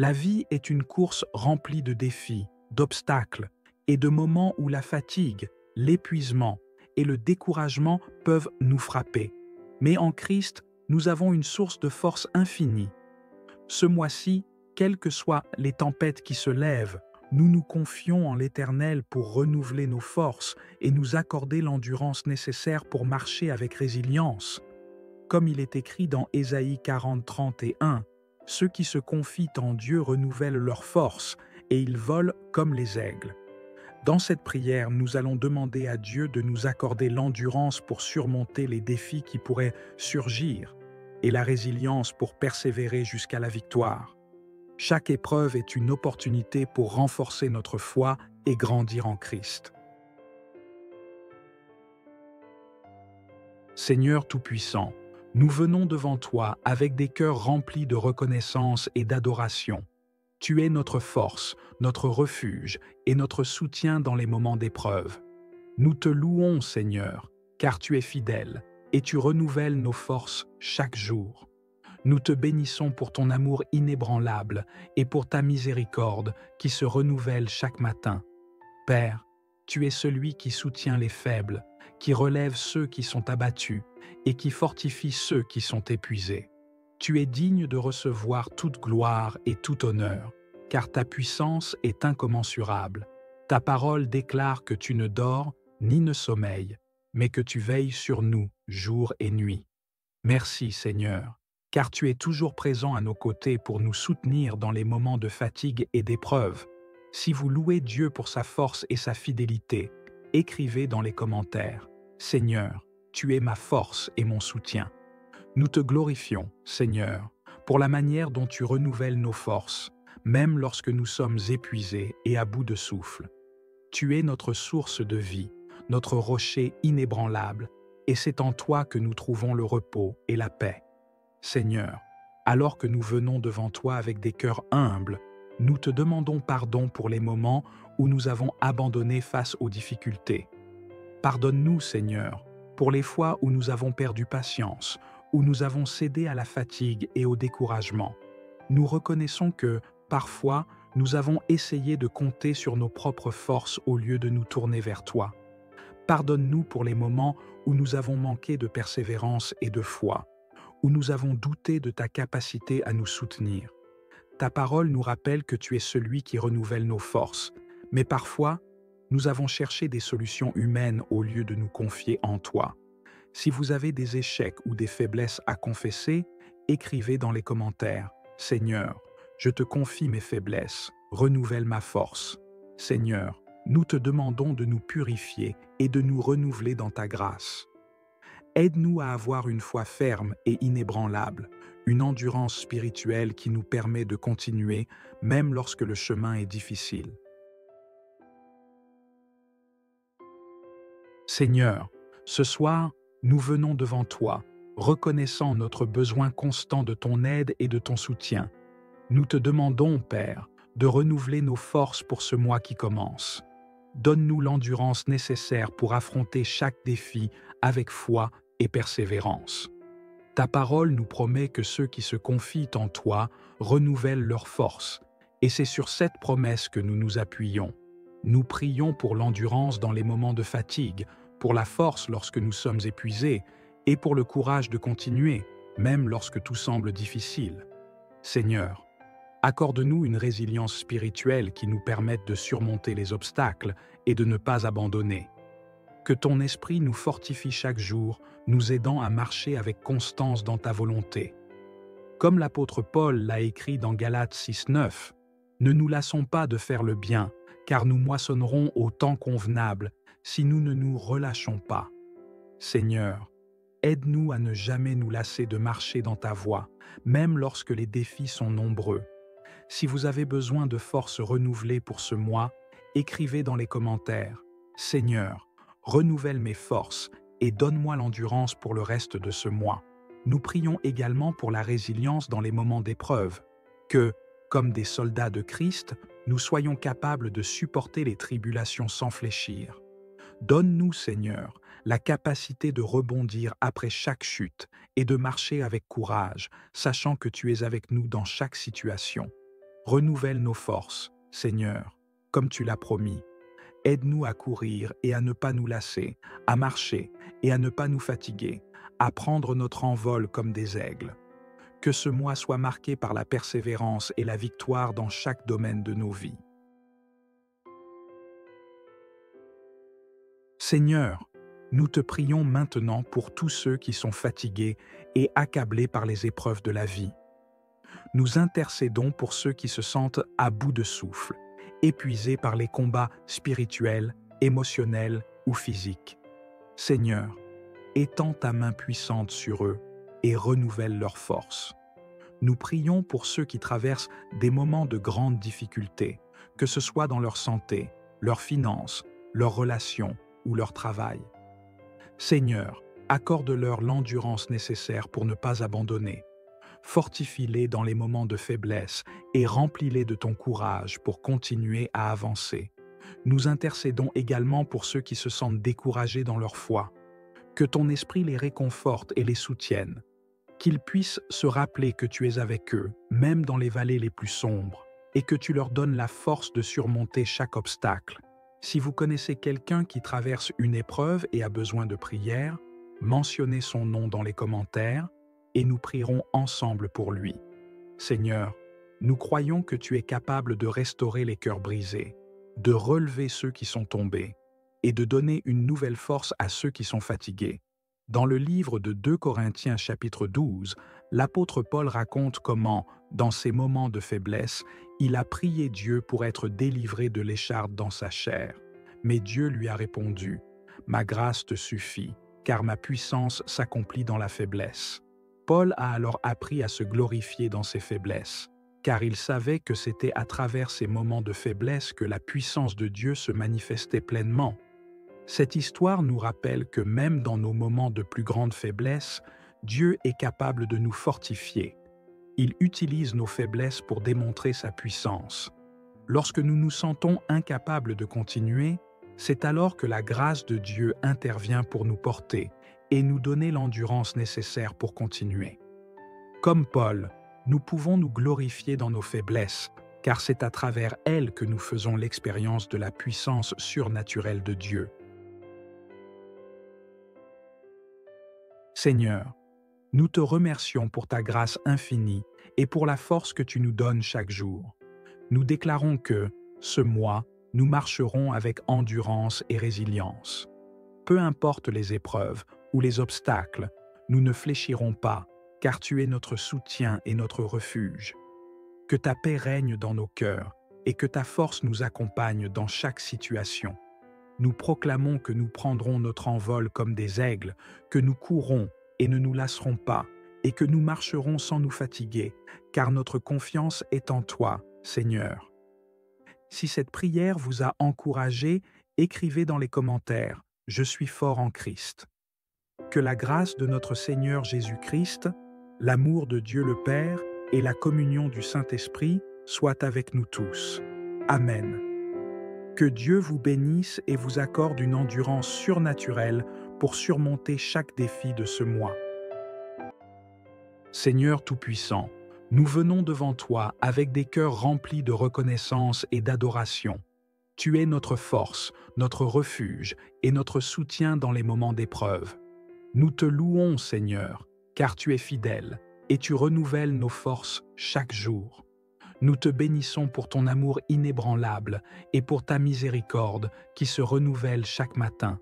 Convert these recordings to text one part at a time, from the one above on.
La vie est une course remplie de défis, d'obstacles et de moments où la fatigue, l'épuisement et le découragement peuvent nous frapper. Mais en Christ, nous avons une source de force infinie. Ce mois-ci, quelles que soient les tempêtes qui se lèvent, nous nous confions en l'Éternel pour renouveler nos forces et nous accorder l'endurance nécessaire pour marcher avec résilience. Comme il est écrit dans Ésaïe 40:31, ceux qui se confient en Dieu renouvellent leurs forces et ils volent comme les aigles. Dans cette prière, nous allons demander à Dieu de nous accorder l'endurance pour surmonter les défis qui pourraient surgir et la résilience pour persévérer jusqu'à la victoire. Chaque épreuve est une opportunité pour renforcer notre foi et grandir en Christ. Seigneur Tout-Puissant, nous venons devant toi avec des cœurs remplis de reconnaissance et d'adoration. Tu es notre force, notre refuge et notre soutien dans les moments d'épreuve. Nous te louons, Seigneur, car tu es fidèle et tu renouvelles nos forces chaque jour. Nous te bénissons pour ton amour inébranlable et pour ta miséricorde qui se renouvelle chaque matin. Père, tu es celui qui soutient les faibles, qui relève ceux qui sont abattus et qui fortifie ceux qui sont épuisés. Tu es digne de recevoir toute gloire et tout honneur, car ta puissance est incommensurable. Ta parole déclare que tu ne dors ni ne sommeilles, mais que tu veilles sur nous jour et nuit. Merci Seigneur, car tu es toujours présent à nos côtés pour nous soutenir dans les moments de fatigue et d'épreuve. Si vous louez Dieu pour sa force et sa fidélité, écrivez dans les commentaires « Seigneur, tu es ma force et mon soutien ». Nous te glorifions, Seigneur, pour la manière dont tu renouvelles nos forces, même lorsque nous sommes épuisés et à bout de souffle. Tu es notre source de vie, notre rocher inébranlable, et c'est en toi que nous trouvons le repos et la paix. Seigneur, alors que nous venons devant toi avec des cœurs humbles, nous te demandons pardon pour les moments où nous avons abandonné face aux difficultés. Pardonne-nous, Seigneur, pour les fois où nous avons perdu patience, où nous avons cédé à la fatigue et au découragement. Nous reconnaissons que, parfois, nous avons essayé de compter sur nos propres forces au lieu de nous tourner vers toi. Pardonne-nous pour les moments où nous avons manqué de persévérance et de foi, où nous avons douté de ta capacité à nous soutenir. Ta parole nous rappelle que tu es celui qui renouvelle nos forces, mais parfois, nous avons cherché des solutions humaines au lieu de nous confier en toi. Si vous avez des échecs ou des faiblesses à confesser, écrivez dans les commentaires « Seigneur, je te confie mes faiblesses, renouvelle ma force. Seigneur, nous te demandons de nous purifier et de nous renouveler dans ta grâce. Aide-nous à avoir une foi ferme et inébranlable, une endurance spirituelle qui nous permet de continuer même lorsque le chemin est difficile. Seigneur, ce soir, nous venons devant toi, reconnaissant notre besoin constant de ton aide et de ton soutien. Nous te demandons, Père, de renouveler nos forces pour ce mois qui commence. Donne-nous l'endurance nécessaire pour affronter chaque défi avec foi et persévérance. Ta parole nous promet que ceux qui se confient en toi renouvellent leurs forces, et c'est sur cette promesse que nous nous appuyons. Nous prions pour l'endurance dans les moments de fatigue, pour la force lorsque nous sommes épuisés, et pour le courage de continuer, même lorsque tout semble difficile. Seigneur, accorde-nous une résilience spirituelle qui nous permette de surmonter les obstacles et de ne pas abandonner. Que ton esprit nous fortifie chaque jour, nous aidant à marcher avec constance dans ta volonté. Comme l'apôtre Paul l'a écrit dans Galates 6:9, « Ne nous lassons pas de faire le bien, car nous moissonnerons au temps convenable si nous ne nous relâchons pas. » Seigneur, aide-nous à ne jamais nous lasser de marcher dans ta voie, même lorsque les défis sont nombreux. Si vous avez besoin de forces renouvelées pour ce mois, écrivez dans les commentaires « Seigneur, renouvelle mes forces et donne-moi l'endurance pour le reste de ce mois. » Nous prions également pour la résilience dans les moments d'épreuve, que, comme des soldats de Christ, nous soyons capables de supporter les tribulations sans fléchir. Donne-nous, Seigneur, la capacité de rebondir après chaque chute et de marcher avec courage, sachant que tu es avec nous dans chaque situation. Renouvelle nos forces, Seigneur, comme tu l'as promis. Aide-nous à courir et à ne pas nous lasser, à marcher et à ne pas nous fatiguer, à prendre notre envol comme des aigles. Que ce mois soit marqué par la persévérance et la victoire dans chaque domaine de nos vies. Seigneur, nous te prions maintenant pour tous ceux qui sont fatigués et accablés par les épreuves de la vie. Nous intercédons pour ceux qui se sentent à bout de souffle, épuisés par les combats spirituels, émotionnels ou physiques. Seigneur, étends ta main puissante sur eux et renouvelle leurs forces. Nous prions pour ceux qui traversent des moments de grande difficulté, que ce soit dans leur santé, leurs finances, leurs relations ou leur travail. Seigneur, accorde-leur l'endurance nécessaire pour ne pas abandonner. Fortifie-les dans les moments de faiblesse et remplis-les de ton courage pour continuer à avancer. Nous intercédons également pour ceux qui se sentent découragés dans leur foi. Que ton esprit les réconforte et les soutienne. Qu'ils puissent se rappeler que tu es avec eux, même dans les vallées les plus sombres, et que tu leur donnes la force de surmonter chaque obstacle. Si vous connaissez quelqu'un qui traverse une épreuve et a besoin de prière, mentionnez son nom dans les commentaires et nous prierons ensemble pour lui. Seigneur, nous croyons que tu es capable de restaurer les cœurs brisés, de relever ceux qui sont tombés et de donner une nouvelle force à ceux qui sont fatigués. Dans le livre de 2 Corinthiens chapitre 12, l'apôtre Paul raconte comment, dans ces moments de faiblesse, il a prié Dieu pour être délivré de l'écharpe dans sa chair. Mais Dieu lui a répondu, « Ma grâce te suffit, car ma puissance s'accomplit dans la faiblesse. » Paul a alors appris à se glorifier dans ses faiblesses, car il savait que c'était à travers ces moments de faiblesse que la puissance de Dieu se manifestait pleinement. Cette histoire nous rappelle que même dans nos moments de plus grande faiblesse, Dieu est capable de nous fortifier. Il utilise nos faiblesses pour démontrer sa puissance. Lorsque nous nous sentons incapables de continuer, c'est alors que la grâce de Dieu intervient pour nous porter et nous donner l'endurance nécessaire pour continuer. Comme Paul, nous pouvons nous glorifier dans nos faiblesses, car c'est à travers elles que nous faisons l'expérience de la puissance surnaturelle de Dieu. Seigneur, nous te remercions pour ta grâce infinie et pour la force que tu nous donnes chaque jour. Nous déclarons que, ce mois, nous marcherons avec endurance et résilience. Peu importe les épreuves ou les obstacles, nous ne fléchirons pas, car tu es notre soutien et notre refuge. Que ta paix règne dans nos cœurs et que ta force nous accompagne dans chaque situation. Nous proclamons que nous prendrons notre envol comme des aigles, que nous courrons et ne nous lasserons pas, et que nous marcherons sans nous fatiguer, car notre confiance est en toi, Seigneur. Si cette prière vous a encouragé, écrivez dans les commentaires « Je suis fort en Christ ». Que la grâce de notre Seigneur Jésus-Christ, l'amour de Dieu le Père et la communion du Saint-Esprit soient avec nous tous. Amen. Que Dieu vous bénisse et vous accorde une endurance surnaturelle pour surmonter chaque défi de ce mois. Seigneur Tout-Puissant, nous venons devant toi avec des cœurs remplis de reconnaissance et d'adoration. Tu es notre force, notre refuge et notre soutien dans les moments d'épreuve. Nous te louons, Seigneur, car tu es fidèle et tu renouvelles nos forces chaque jour. Nous te bénissons pour ton amour inébranlable et pour ta miséricorde qui se renouvelle chaque matin.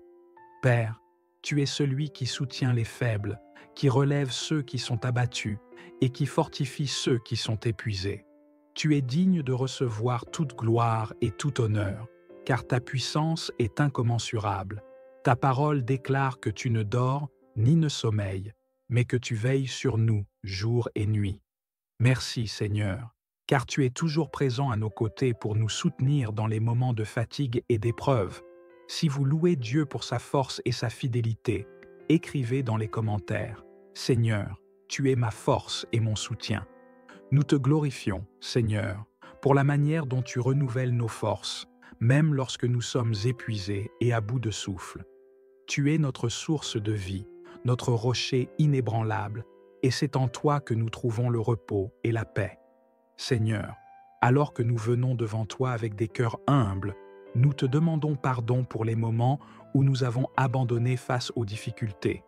Père, tu es celui qui soutient les faibles, qui relève ceux qui sont abattus et qui fortifie ceux qui sont épuisés. Tu es digne de recevoir toute gloire et tout honneur, car ta puissance est incommensurable. Ta parole déclare que tu ne dors ni ne sommeilles, mais que tu veilles sur nous jour et nuit. Merci Seigneur, car tu es toujours présent à nos côtés pour nous soutenir dans les moments de fatigue et d'épreuve. Si vous louez Dieu pour sa force et sa fidélité, écrivez dans les commentaires « Seigneur, tu es ma force et mon soutien ». Nous te glorifions, Seigneur, pour la manière dont tu renouvelles nos forces, même lorsque nous sommes épuisés et à bout de souffle. Tu es notre source de vie, notre rocher inébranlable, et c'est en toi que nous trouvons le repos et la paix. Seigneur, Alors que nous venons devant toi avec des cœurs humbles, nous te demandons pardon pour les moments où nous avons abandonné face aux difficultés.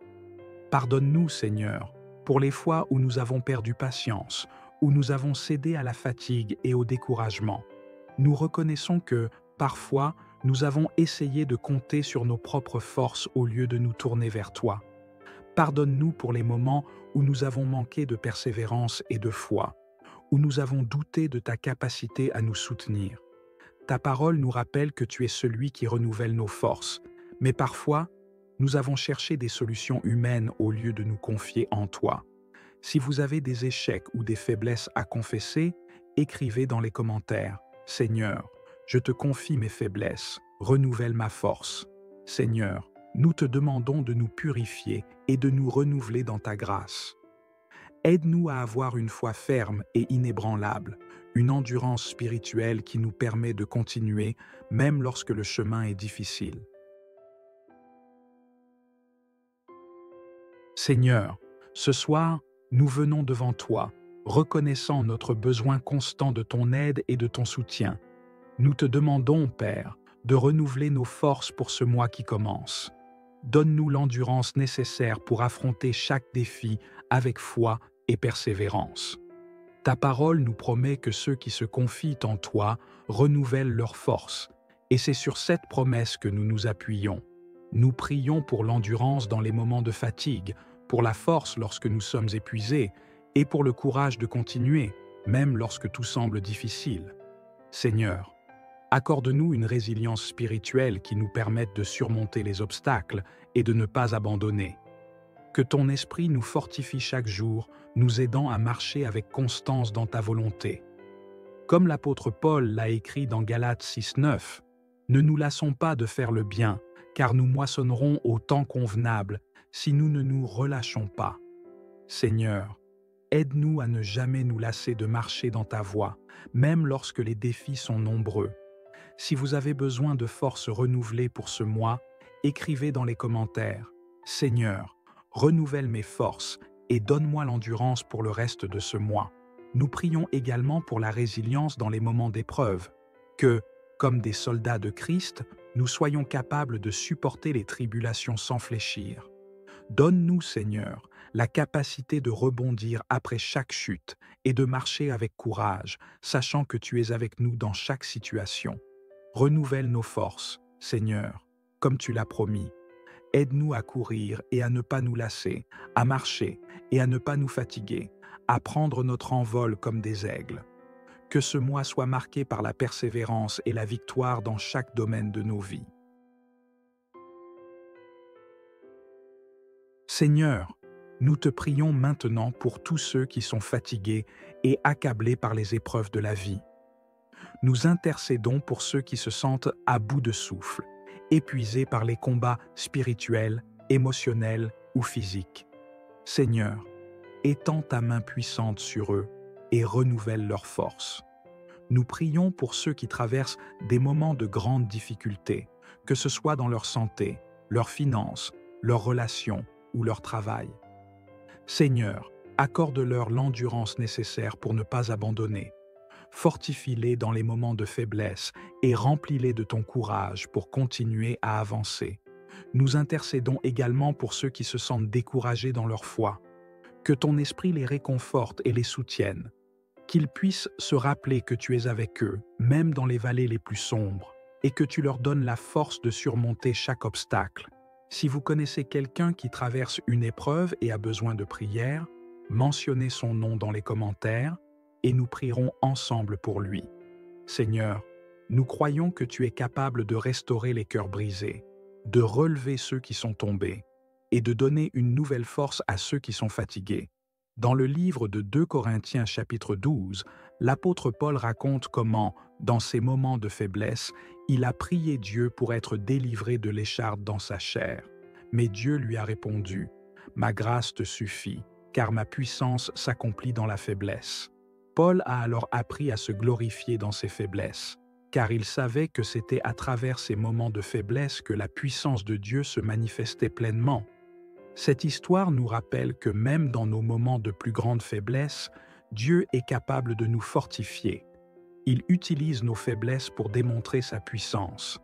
Pardonne-nous, Seigneur, pour les fois où nous avons perdu patience, où nous avons cédé à la fatigue et au découragement. Nous reconnaissons que, parfois, nous avons essayé de compter sur nos propres forces au lieu de nous tourner vers toi. Pardonne-nous pour les moments où nous avons manqué de persévérance et de foi, où nous avons douté de ta capacité à nous soutenir. Ta parole nous rappelle que tu es celui qui renouvelle nos forces, mais parfois, nous avons cherché des solutions humaines au lieu de nous confier en toi. Si vous avez des échecs ou des faiblesses à confesser, écrivez dans les commentaires. Seigneur, je te confie mes faiblesses, renouvelle ma force. Seigneur, nous te demandons de nous purifier et de nous renouveler dans ta grâce. Aide-nous à avoir une foi ferme et inébranlable, une endurance spirituelle qui nous permet de continuer même lorsque le chemin est difficile. Seigneur, ce soir, nous venons devant toi, reconnaissant notre besoin constant de ton aide et de ton soutien. Nous te demandons, Père, de renouveler nos forces pour ce mois qui commence. Donne-nous l'endurance nécessaire pour affronter chaque défi avec foi et persévérance. Ta parole nous promet que ceux qui se confient en toi renouvellent leurs forces, et c'est sur cette promesse que nous nous appuyons. Nous prions pour l'endurance dans les moments de fatigue, pour la force lorsque nous sommes épuisés, et pour le courage de continuer, même lorsque tout semble difficile. Seigneur, accorde-nous une résilience spirituelle qui nous permette de surmonter les obstacles et de ne pas abandonner. Que ton esprit nous fortifie chaque jour, nous aidant à marcher avec constance dans ta volonté. Comme l'apôtre Paul l'a écrit dans Galates 6:9, ne nous lassons pas de faire le bien, car nous moissonnerons au temps convenable si nous ne nous relâchons pas. Seigneur, aide-nous à ne jamais nous lasser de marcher dans ta voie, même lorsque les défis sont nombreux. Si vous avez besoin de forces renouvelées pour ce mois, écrivez dans les commentaires « Seigneur, renouvelle mes forces et donne-moi l'endurance pour le reste de ce mois ». Nous prions également pour la résilience dans les moments d'épreuve, que, comme des soldats de Christ, nous soyons capables de supporter les tribulations sans fléchir. Donne-nous, Seigneur, la capacité de rebondir après chaque chute et de marcher avec courage, sachant que tu es avec nous dans chaque situation. Renouvelle nos forces, Seigneur, comme tu l'as promis. Aide-nous à courir et à ne pas nous lasser, à marcher et à ne pas nous fatiguer, à prendre notre envol comme des aigles. Que ce mois soit marqué par la persévérance et la victoire dans chaque domaine de nos vies. Seigneur, nous te prions maintenant pour tous ceux qui sont fatigués et accablés par les épreuves de la vie. Nous intercédons pour ceux qui se sentent à bout de souffle, épuisés par les combats spirituels, émotionnels ou physiques. Seigneur, étends ta main puissante sur eux et renouvelle leurs forces. Nous prions pour ceux qui traversent des moments de grande difficulté, que ce soit dans leur santé, leurs finances, leurs relations ou leur travail. Seigneur, accorde-leur l'endurance nécessaire pour ne pas abandonner. Fortifie-les dans les moments de faiblesse et remplis-les de ton courage pour continuer à avancer. Nous intercédons également pour ceux qui se sentent découragés dans leur foi. Que ton esprit les réconforte et les soutienne. Qu'ils puissent se rappeler que tu es avec eux, même dans les vallées les plus sombres, et que tu leur donnes la force de surmonter chaque obstacle. Si vous connaissez quelqu'un qui traverse une épreuve et a besoin de prière, mentionnez son nom dans les commentaires et nous prierons ensemble pour lui. Seigneur, nous croyons que tu es capable de restaurer les cœurs brisés, de relever ceux qui sont tombés et de donner une nouvelle force à ceux qui sont fatigués. Dans le livre de 2 Corinthiens chapitre 12, l'apôtre Paul raconte comment, dans ces moments de faiblesse, il a prié Dieu pour être délivré de l'écharde dans sa chair. Mais Dieu lui a répondu « Ma grâce te suffit, car ma puissance s'accomplit dans la faiblesse. » Paul a alors appris à se glorifier dans ses faiblesses, car il savait que c'était à travers ces moments de faiblesse que la puissance de Dieu se manifestait pleinement. Cette histoire nous rappelle que même dans nos moments de plus grande faiblesse, Dieu est capable de nous fortifier. Il utilise nos faiblesses pour démontrer sa puissance.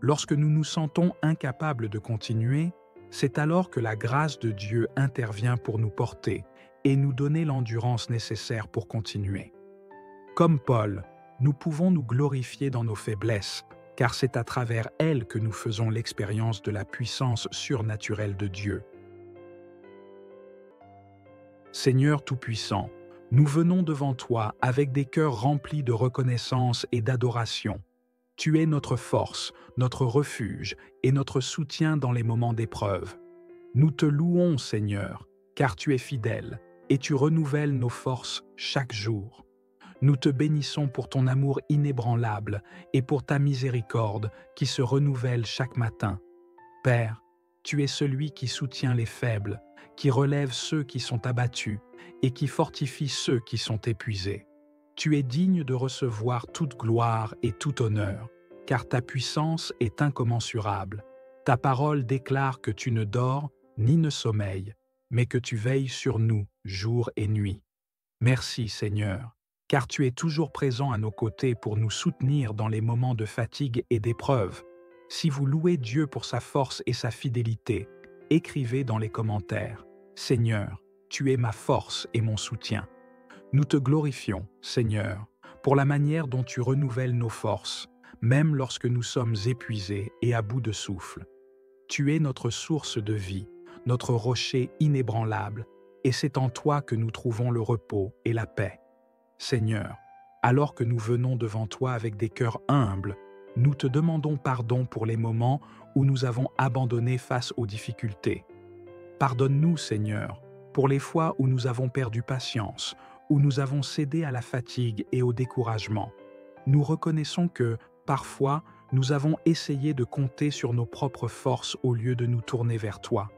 Lorsque nous nous sentons incapables de continuer, c'est alors que la grâce de Dieu intervient pour nous porter et nous donner l'endurance nécessaire pour continuer. Comme Paul, nous pouvons nous glorifier dans nos faiblesses, car c'est à travers elles que nous faisons l'expérience de la puissance surnaturelle de Dieu. Seigneur Tout-Puissant, nous venons devant toi avec des cœurs remplis de reconnaissance et d'adoration. Tu es notre force, notre refuge et notre soutien dans les moments d'épreuve. Nous te louons, Seigneur, car tu es fidèle et tu renouvelles nos forces chaque jour. Nous te bénissons pour ton amour inébranlable et pour ta miséricorde qui se renouvelle chaque matin. Père, tu es celui qui soutient les faibles, qui relève ceux qui sont abattus et qui fortifie ceux qui sont épuisés. Tu es digne de recevoir toute gloire et tout honneur, car ta puissance est incommensurable. Ta parole déclare que tu ne dors ni ne sommeilles, mais que tu veilles sur nous jour et nuit. Merci Seigneur, car tu es toujours présent à nos côtés pour nous soutenir dans les moments de fatigue et d'épreuve. Si vous louez Dieu pour sa force et sa fidélité, écrivez dans les commentaires « Seigneur, tu es ma force et mon soutien ». Nous te glorifions, Seigneur, pour la manière dont tu renouvelles nos forces, même lorsque nous sommes épuisés et à bout de souffle. Tu es notre source de vie, notre rocher inébranlable, et c'est en toi que nous trouvons le repos et la paix. Seigneur, alors que nous venons devant toi avec des cœurs humbles, nous te demandons pardon pour les moments où nous avons abandonné face aux difficultés. Pardonne-nous, Seigneur, pour les fois où nous avons perdu patience, où nous avons cédé à la fatigue et au découragement. Nous reconnaissons que, parfois, nous avons essayé de compter sur nos propres forces au lieu de nous tourner vers toi.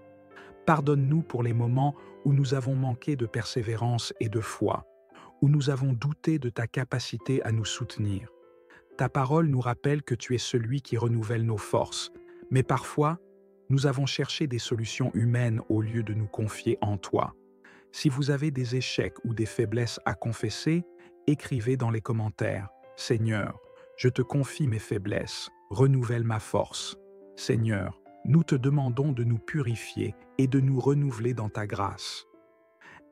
Pardonne-nous pour les moments où nous avons manqué de persévérance et de foi, où nous avons douté de ta capacité à nous soutenir. Ta parole nous rappelle que tu es celui qui renouvelle nos forces, mais parfois, nous avons cherché des solutions humaines au lieu de nous confier en toi. Si vous avez des échecs ou des faiblesses à confesser, écrivez dans les commentaires « Seigneur, je te confie mes faiblesses, renouvelle ma force. Seigneur, nous te demandons de nous purifier et de nous renouveler dans ta grâce.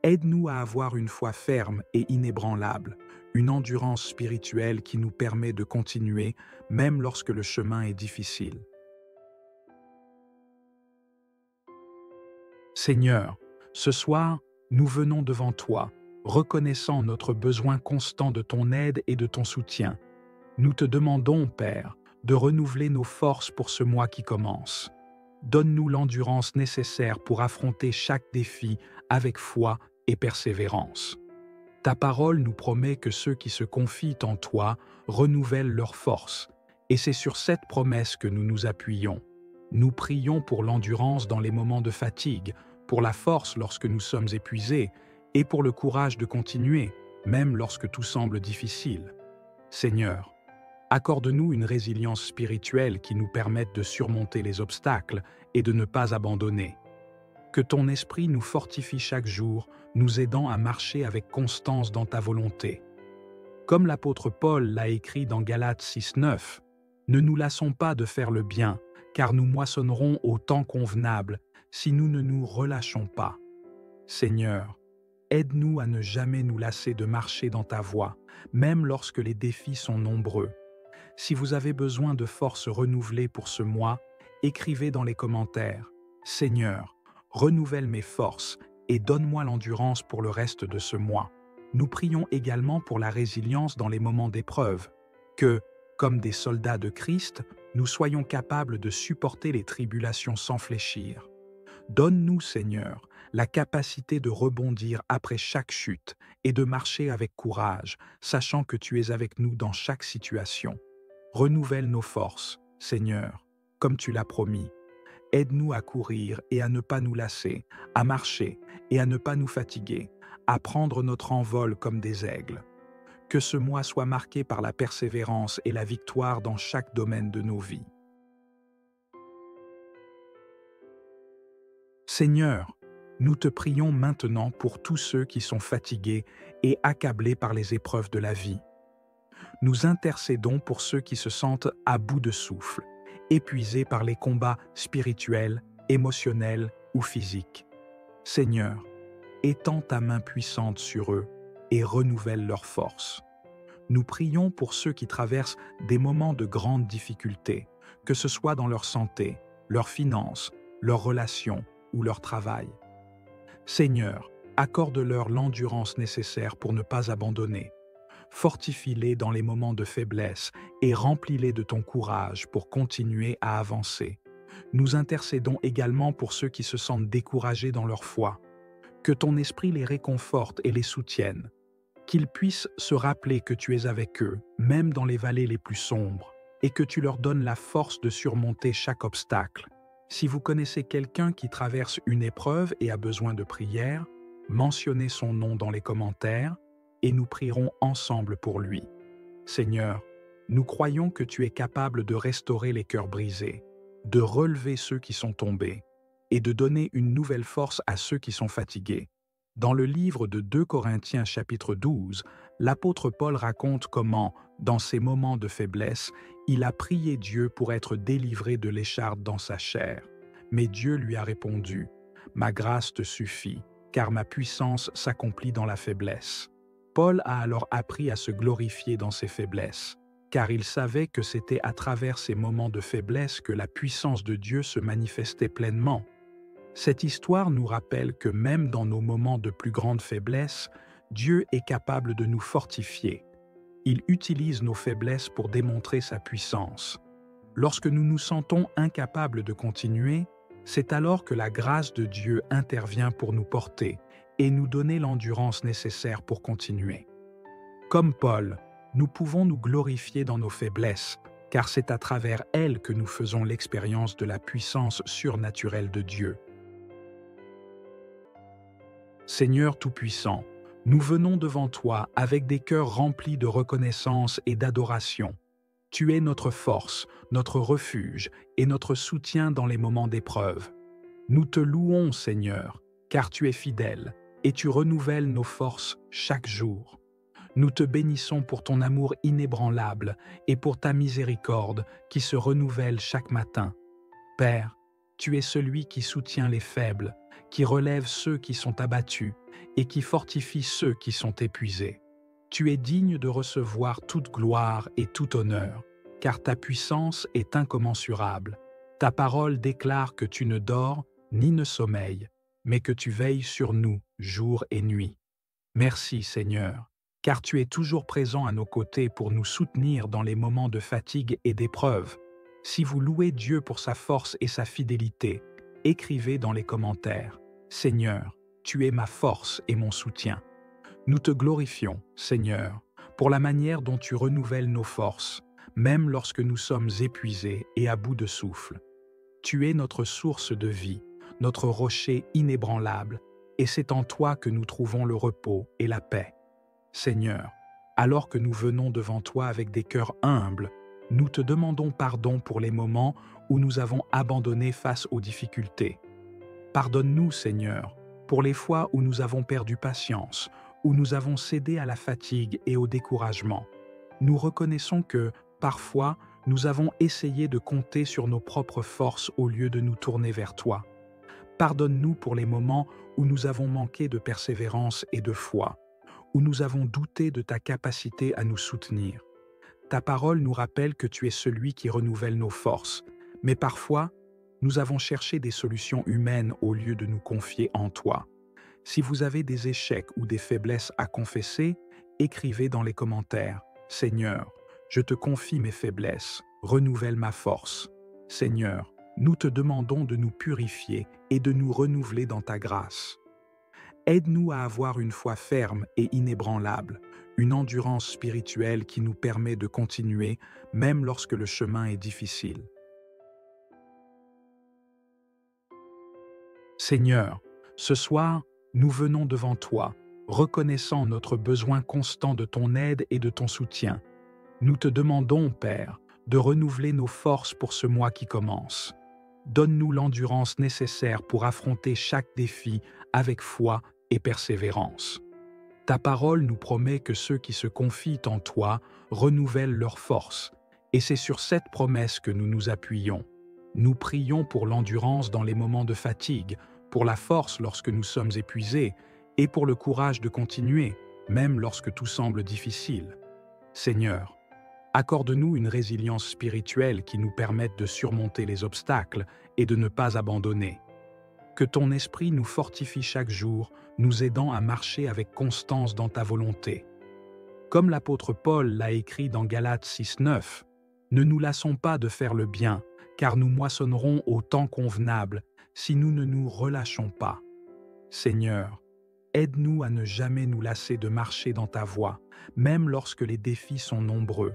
Aide-nous à avoir une foi ferme et inébranlable, une endurance spirituelle qui nous permet de continuer même lorsque le chemin est difficile. Seigneur, ce soir, nous venons devant toi, reconnaissant notre besoin constant de ton aide et de ton soutien. Nous te demandons, Père, de renouveler nos forces pour ce mois qui commence. Donne-nous l'endurance nécessaire pour affronter chaque défi avec foi et persévérance. Ta parole nous promet que ceux qui se confient en toi renouvellent leurs forces, et c'est sur cette promesse que nous nous appuyons. Nous prions pour l'endurance dans les moments de fatigue, pour la force lorsque nous sommes épuisés, et pour le courage de continuer, même lorsque tout semble difficile. Seigneur, accorde-nous une résilience spirituelle qui nous permette de surmonter les obstacles et de ne pas abandonner. Que ton esprit nous fortifie chaque jour, nous aidant à marcher avec constance dans ta volonté. Comme l'apôtre Paul l'a écrit dans Galates 6:9, « Ne nous lassons pas de faire le bien, car nous moissonnerons au temps convenable si nous ne nous relâchons pas. » Seigneur, aide-nous à ne jamais nous lasser de marcher dans ta voie, même lorsque les défis sont nombreux. Si vous avez besoin de forces renouvelées pour ce mois, écrivez dans les commentaires « Seigneur, renouvelle mes forces et donne-moi l'endurance pour le reste de ce mois. » Nous prions également pour la résilience dans les moments d'épreuve, que, comme des soldats de Christ, nous soyons capables de supporter les tribulations sans fléchir. Donne-nous, Seigneur, la capacité de rebondir après chaque chute et de marcher avec courage, sachant que tu es avec nous dans chaque situation. Renouvelle nos forces, Seigneur, comme tu l'as promis. Aide-nous à courir et à ne pas nous lasser, à marcher et à ne pas nous fatiguer, à prendre notre envol comme des aigles. Que ce mois soit marqué par la persévérance et la victoire dans chaque domaine de nos vies. Seigneur, nous te prions maintenant pour tous ceux qui sont fatigués et accablés par les épreuves de la vie. nous intercédons pour ceux qui se sentent à bout de souffle, épuisés par les combats spirituels, émotionnels ou physiques. Seigneur, étends ta main puissante sur eux et renouvelle leur force. Nous prions pour ceux qui traversent des moments de grande difficulté, que ce soit dans leur santé, leurs finances, leurs relations ou leur travail. Seigneur, accorde-leur l'endurance nécessaire pour ne pas abandonner. Fortifie-les dans les moments de faiblesse et remplis-les de ton courage pour continuer à avancer. Nous intercédons également pour ceux qui se sentent découragés dans leur foi. Que ton esprit les réconforte et les soutienne. Qu'ils puissent se rappeler que tu es avec eux, même dans les vallées les plus sombres, et que tu leur donnes la force de surmonter chaque obstacle. Si vous connaissez quelqu'un qui traverse une épreuve et a besoin de prière, mentionnez son nom dans les commentaires et nous prierons ensemble pour lui. Seigneur, nous croyons que tu es capable de restaurer les cœurs brisés, de relever ceux qui sont tombés et de donner une nouvelle force à ceux qui sont fatigués. Dans le livre de 2 Corinthiens chapitre 12, l'apôtre Paul raconte comment, dans ces moments de faiblesse, il a prié Dieu pour être délivré de l'écharpe dans sa chair. Mais Dieu lui a répondu, « Ma grâce te suffit, car ma puissance s'accomplit dans la faiblesse. » Paul a alors appris à se glorifier dans ses faiblesses, car il savait que c'était à travers ces moments de faiblesse que la puissance de Dieu se manifestait pleinement. Cette histoire nous rappelle que même dans nos moments de plus grande faiblesse, Dieu est capable de nous fortifier. Il utilise nos faiblesses pour démontrer sa puissance. Lorsque nous nous sentons incapables de continuer, c'est alors que la grâce de Dieu intervient pour nous porter et nous donner l'endurance nécessaire pour continuer. Comme Paul, nous pouvons nous glorifier dans nos faiblesses, car c'est à travers elles que nous faisons l'expérience de la puissance surnaturelle de Dieu. Seigneur Tout-Puissant, nous venons devant toi avec des cœurs remplis de reconnaissance et d'adoration. Tu es notre force, notre refuge et notre soutien dans les moments d'épreuve. Nous te louons, Seigneur, car tu es fidèle et tu renouvelles nos forces chaque jour. Nous te bénissons pour ton amour inébranlable et pour ta miséricorde qui se renouvelle chaque matin. Père, tu es celui qui soutient les faibles, qui relève ceux qui sont abattus et qui fortifie ceux qui sont épuisés. Tu es digne de recevoir toute gloire et tout honneur, car ta puissance est incommensurable. Ta parole déclare que tu ne dors ni ne sommeilles, mais que tu veilles sur nous jour et nuit. Merci Seigneur, car tu es toujours présent à nos côtés pour nous soutenir dans les moments de fatigue et d'épreuve. Si vous louez Dieu pour sa force et sa fidélité, écrivez dans les commentaires « Seigneur, tu es ma force et mon soutien ». Nous te glorifions, Seigneur, pour la manière dont tu renouvelles nos forces, même lorsque nous sommes épuisés et à bout de souffle. Tu es notre source de vie, notre rocher inébranlable, et c'est en toi que nous trouvons le repos et la paix. Seigneur, alors que nous venons devant toi avec des cœurs humbles, nous te demandons pardon pour les moments où nous avons abandonné face aux difficultés. Pardonne-nous, Seigneur, pour les fois où nous avons perdu patience, où nous avons cédé à la fatigue et au découragement. Nous reconnaissons que, parfois, nous avons essayé de compter sur nos propres forces au lieu de nous tourner vers toi. Pardonne-nous pour les moments où nous avons manqué de persévérance et de foi, où nous avons douté de ta capacité à nous soutenir. Ta parole nous rappelle que tu es celui qui renouvelle nos forces, mais parfois, nous avons cherché des solutions humaines au lieu de nous confier en toi. Si vous avez des échecs ou des faiblesses à confesser, écrivez dans les commentaires « Seigneur, je te confie mes faiblesses, renouvelle ma force. Seigneur, nous te demandons de nous purifier et de nous renouveler dans ta grâce. Aide-nous à avoir une foi ferme et inébranlable, une endurance spirituelle qui nous permet de continuer même lorsque le chemin est difficile. Seigneur, ce soir, nous venons devant toi, reconnaissant notre besoin constant de ton aide et de ton soutien. Nous te demandons, Père, de renouveler nos forces pour ce mois qui commence. Donne-nous l'endurance nécessaire pour affronter chaque défi avec foi et persévérance. Ta parole nous promet que ceux qui se confient en toi renouvellent leur force, et c'est sur cette promesse que nous nous appuyons. Nous prions pour l'endurance dans les moments de fatigue, pour la force lorsque nous sommes épuisés, et pour le courage de continuer, même lorsque tout semble difficile. Seigneur, accorde-nous une résilience spirituelle qui nous permette de surmonter les obstacles et de ne pas abandonner. Que ton esprit nous fortifie chaque jour, nous aidant à marcher avec constance dans ta volonté. Comme l'apôtre Paul l'a écrit dans Galates 6:9, ne nous lassons pas de faire le bien, car nous moissonnerons au temps convenable si nous ne nous relâchons pas. Seigneur, aide-nous à ne jamais nous lasser de marcher dans ta voie, même lorsque les défis sont nombreux.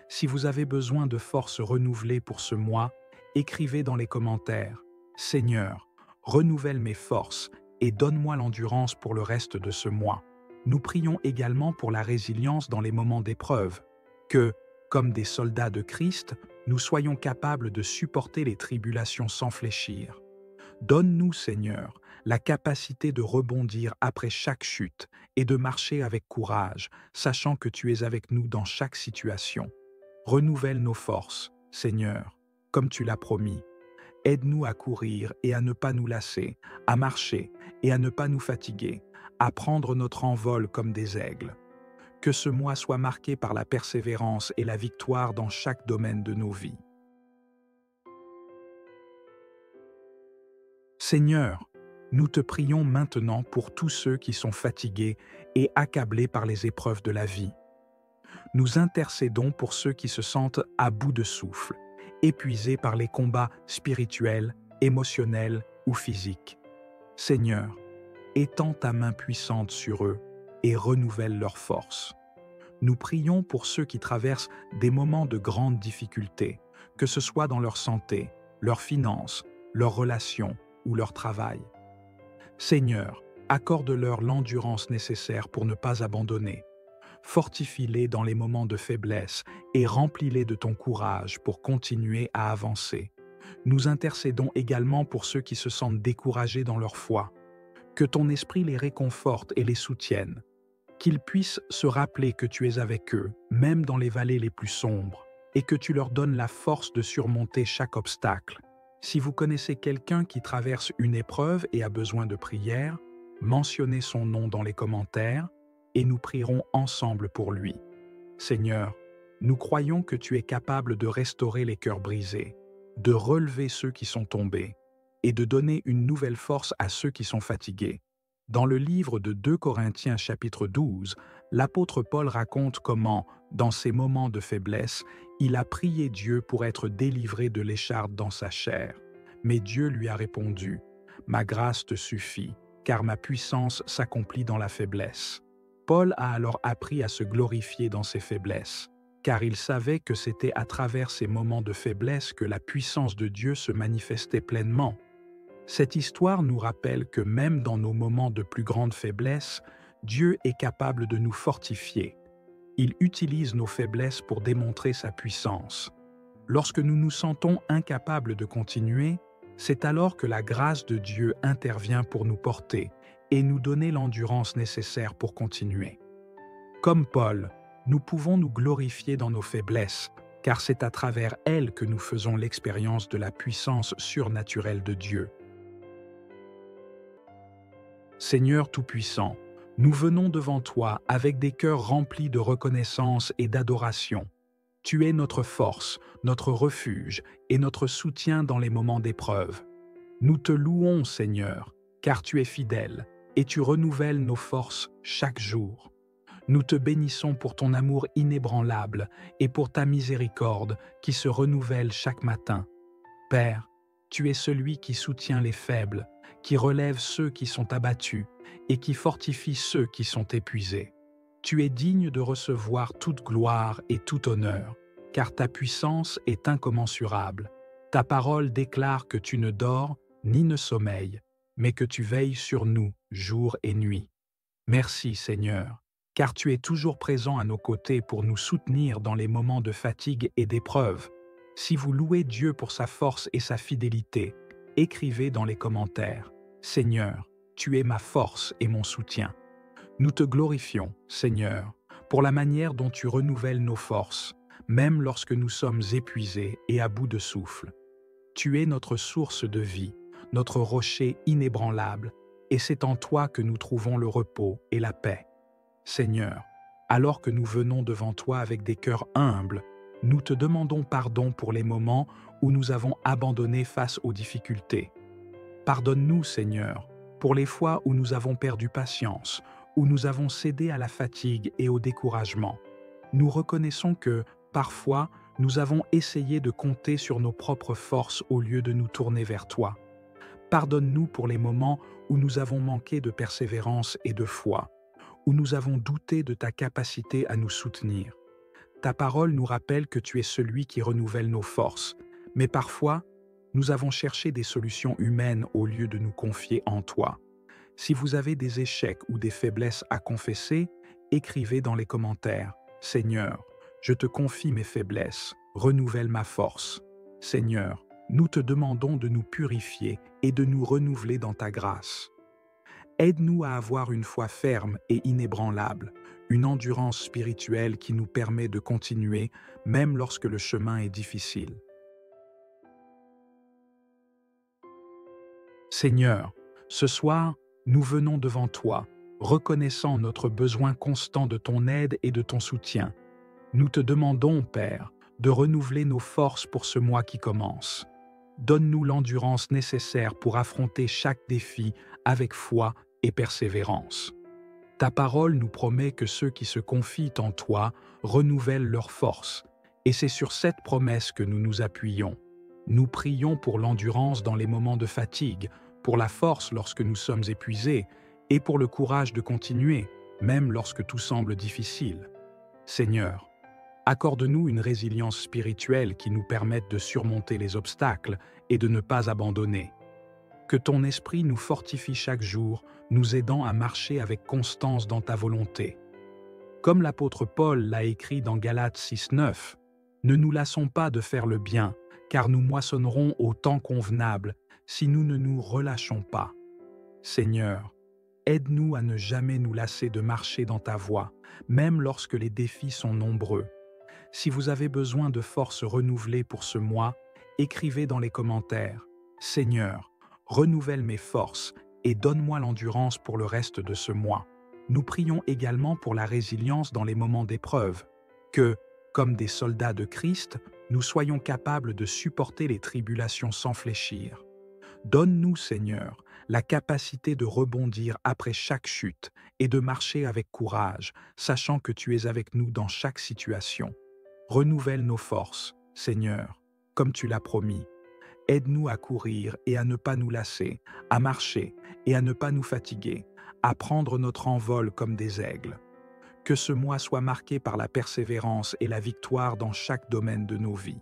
Si vous avez besoin de forces renouvelées pour ce mois, écrivez dans les commentaires « Seigneur, renouvelle mes forces et donne-moi l'endurance pour le reste de ce mois ». Nous prions également pour la résilience dans les moments d'épreuve, que, comme des soldats de Christ, nous soyons capables de supporter les tribulations sans fléchir. Donne-nous, Seigneur, la capacité de rebondir après chaque chute et de marcher avec courage, sachant que tu es avec nous dans chaque situation. Renouvelle nos forces, Seigneur, comme tu l'as promis. Aide-nous à courir et à ne pas nous lasser, à marcher et à ne pas nous fatiguer, à prendre notre envol comme des aigles. Que ce mois soit marqué par la persévérance et la victoire dans chaque domaine de nos vies. Seigneur, nous te prions maintenant pour tous ceux qui sont fatigués et accablés par les épreuves de la vie. Nous intercédons pour ceux qui se sentent à bout de souffle, épuisés par les combats spirituels, émotionnels ou physiques. Seigneur, étends ta main puissante sur eux et renouvelle leur force. Nous prions pour ceux qui traversent des moments de grande difficulté, que ce soit dans leur santé, leurs finances, leurs relations ou leur travail. Seigneur, accorde-leur l'endurance nécessaire pour ne pas abandonner. Fortifie-les dans les moments de faiblesse et remplis-les de ton courage pour continuer à avancer. Nous intercédons également pour ceux qui se sentent découragés dans leur foi. Que ton esprit les réconforte et les soutienne. Qu'ils puissent se rappeler que tu es avec eux, même dans les vallées les plus sombres, et que tu leur donnes la force de surmonter chaque obstacle. Si vous connaissez quelqu'un qui traverse une épreuve et a besoin de prière, mentionnez son nom dans les commentaires et nous prierons ensemble pour lui. Seigneur, nous croyons que tu es capable de restaurer les cœurs brisés, de relever ceux qui sont tombés et de donner une nouvelle force à ceux qui sont fatigués. Dans le livre de 2 Corinthiens chapitre 12, l'apôtre Paul raconte comment, dans ces moments de faiblesse, il a prié Dieu pour être délivré de l'écharpe dans sa chair. Mais Dieu lui a répondu « Ma grâce te suffit, car ma puissance s'accomplit dans la faiblesse. » Paul a alors appris à se glorifier dans ses faiblesses, car il savait que c'était à travers ces moments de faiblesse que la puissance de Dieu se manifestait pleinement. Cette histoire nous rappelle que même dans nos moments de plus grande faiblesse, Dieu est capable de nous fortifier. Il utilise nos faiblesses pour démontrer sa puissance. Lorsque nous nous sentons incapables de continuer, c'est alors que la grâce de Dieu intervient pour nous porter et nous donner l'endurance nécessaire pour continuer. Comme Paul, nous pouvons nous glorifier dans nos faiblesses, car c'est à travers elles que nous faisons l'expérience de la puissance surnaturelle de Dieu. Seigneur Tout-Puissant, nous venons devant toi avec des cœurs remplis de reconnaissance et d'adoration. Tu es notre force, notre refuge et notre soutien dans les moments d'épreuve. Nous te louons, Seigneur, car tu es fidèle et tu renouvelles nos forces chaque jour. Nous te bénissons pour ton amour inébranlable et pour ta miséricorde qui se renouvelle chaque matin. Père, tu es celui qui soutient les faibles, qui relève ceux qui sont abattus et qui fortifie ceux qui sont épuisés. Tu es digne de recevoir toute gloire et tout honneur, car ta puissance est incommensurable. Ta parole déclare que tu ne dors ni ne sommeilles, mais que tu veilles sur nous jour et nuit. Merci Seigneur, car tu es toujours présent à nos côtés pour nous soutenir dans les moments de fatigue et d'épreuve. Si vous louez Dieu pour sa force et sa fidélité, écrivez dans les commentaires « Seigneur, tu es ma force et mon soutien ». Nous te glorifions, Seigneur, pour la manière dont tu renouvelles nos forces, même lorsque nous sommes épuisés et à bout de souffle. Tu es notre source de vie, notre rocher inébranlable, et c'est en toi que nous trouvons le repos et la paix. Seigneur, alors que nous venons devant toi avec des cœurs humbles, nous te demandons pardon pour les moments où nous avons abandonné face aux difficultés. Pardonne-nous, Seigneur, pour les fois où nous avons perdu patience, où nous avons cédé à la fatigue et au découragement. Nous reconnaissons que, parfois, nous avons essayé de compter sur nos propres forces au lieu de nous tourner vers toi. Pardonne-nous pour les moments où nous avons manqué de persévérance et de foi, où nous avons douté de ta capacité à nous soutenir. Ta parole nous rappelle que tu es celui qui renouvelle nos forces, mais parfois, nous avons cherché des solutions humaines au lieu de nous confier en toi. Si vous avez des échecs ou des faiblesses à confesser, écrivez dans les commentaires. Seigneur, je te confie mes faiblesses, renouvelle ma force. Seigneur, nous te demandons de nous purifier et de nous renouveler dans ta grâce. Aide-nous à avoir une foi ferme et inébranlable, une endurance spirituelle qui nous permet de continuer même lorsque le chemin est difficile. Seigneur, ce soir, nous venons devant toi, reconnaissant notre besoin constant de ton aide et de ton soutien. Nous te demandons, Père, de renouveler nos forces pour ce mois qui commence. Donne-nous l'endurance nécessaire pour affronter chaque défi avec foi et persévérance. Ta parole nous promet que ceux qui se confient en toi renouvellent leurs forces, et c'est sur cette promesse que nous nous appuyons. Nous prions pour l'endurance dans les moments de fatigue, pour la force lorsque nous sommes épuisés, et pour le courage de continuer, même lorsque tout semble difficile. Seigneur, accorde-nous une résilience spirituelle qui nous permette de surmonter les obstacles et de ne pas abandonner. Que ton esprit nous fortifie chaque jour, nous aidant à marcher avec constance dans ta volonté. Comme l'apôtre Paul l'a écrit dans Galates 6:9, ne nous lassons pas de faire le bien, car nous moissonnerons au temps convenable si nous ne nous relâchons pas. Seigneur, aide-nous à ne jamais nous lasser de marcher dans ta voie, même lorsque les défis sont nombreux. Si vous avez besoin de forces renouvelées pour ce mois, écrivez dans les commentaires « Seigneur, renouvelle mes forces et donne-moi l'endurance pour le reste de ce mois ». Nous prions également pour la résilience dans les moments d'épreuve, que, comme des soldats de Christ, nous soyons capables de supporter les tribulations sans fléchir. Donne-nous, Seigneur, la capacité de rebondir après chaque chute et de marcher avec courage, sachant que tu es avec nous dans chaque situation. Renouvelle nos forces, Seigneur, comme tu l'as promis. Aide-nous à courir et à ne pas nous lasser, à marcher et à ne pas nous fatiguer, à prendre notre envol comme des aigles. Que ce mois soit marqué par la persévérance et la victoire dans chaque domaine de nos vies.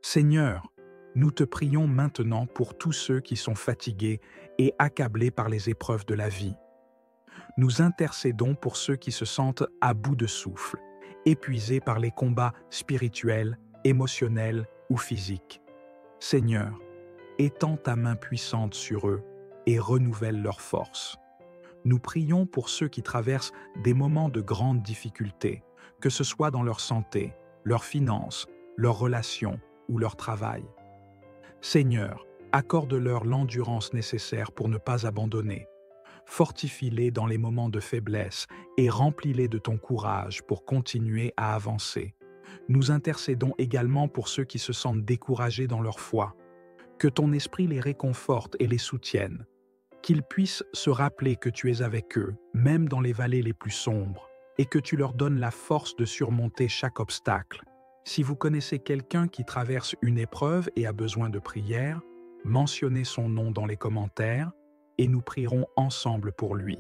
Seigneur, nous te prions maintenant pour tous ceux qui sont fatigués et accablés par les épreuves de la vie. Nous intercédons pour ceux qui se sentent à bout de souffle, épuisés par les combats spirituels, émotionnels ou physiques. Seigneur, étends ta main puissante sur eux et renouvelle leurs forces. Nous prions pour ceux qui traversent des moments de grande difficulté, que ce soit dans leur santé, leurs finances, leurs relations ou leur travail. Seigneur, accorde-leur l'endurance nécessaire pour ne pas abandonner. Fortifie-les dans les moments de faiblesse et remplis-les de ton courage pour continuer à avancer. Nous intercédons également pour ceux qui se sentent découragés dans leur foi. Que ton esprit les réconforte et les soutienne. Qu'ils puissent se rappeler que tu es avec eux, même dans les vallées les plus sombres, et que tu leur donnes la force de surmonter chaque obstacle. Si vous connaissez quelqu'un qui traverse une épreuve et a besoin de prière, mentionnez son nom dans les commentaires et nous prierons ensemble pour lui.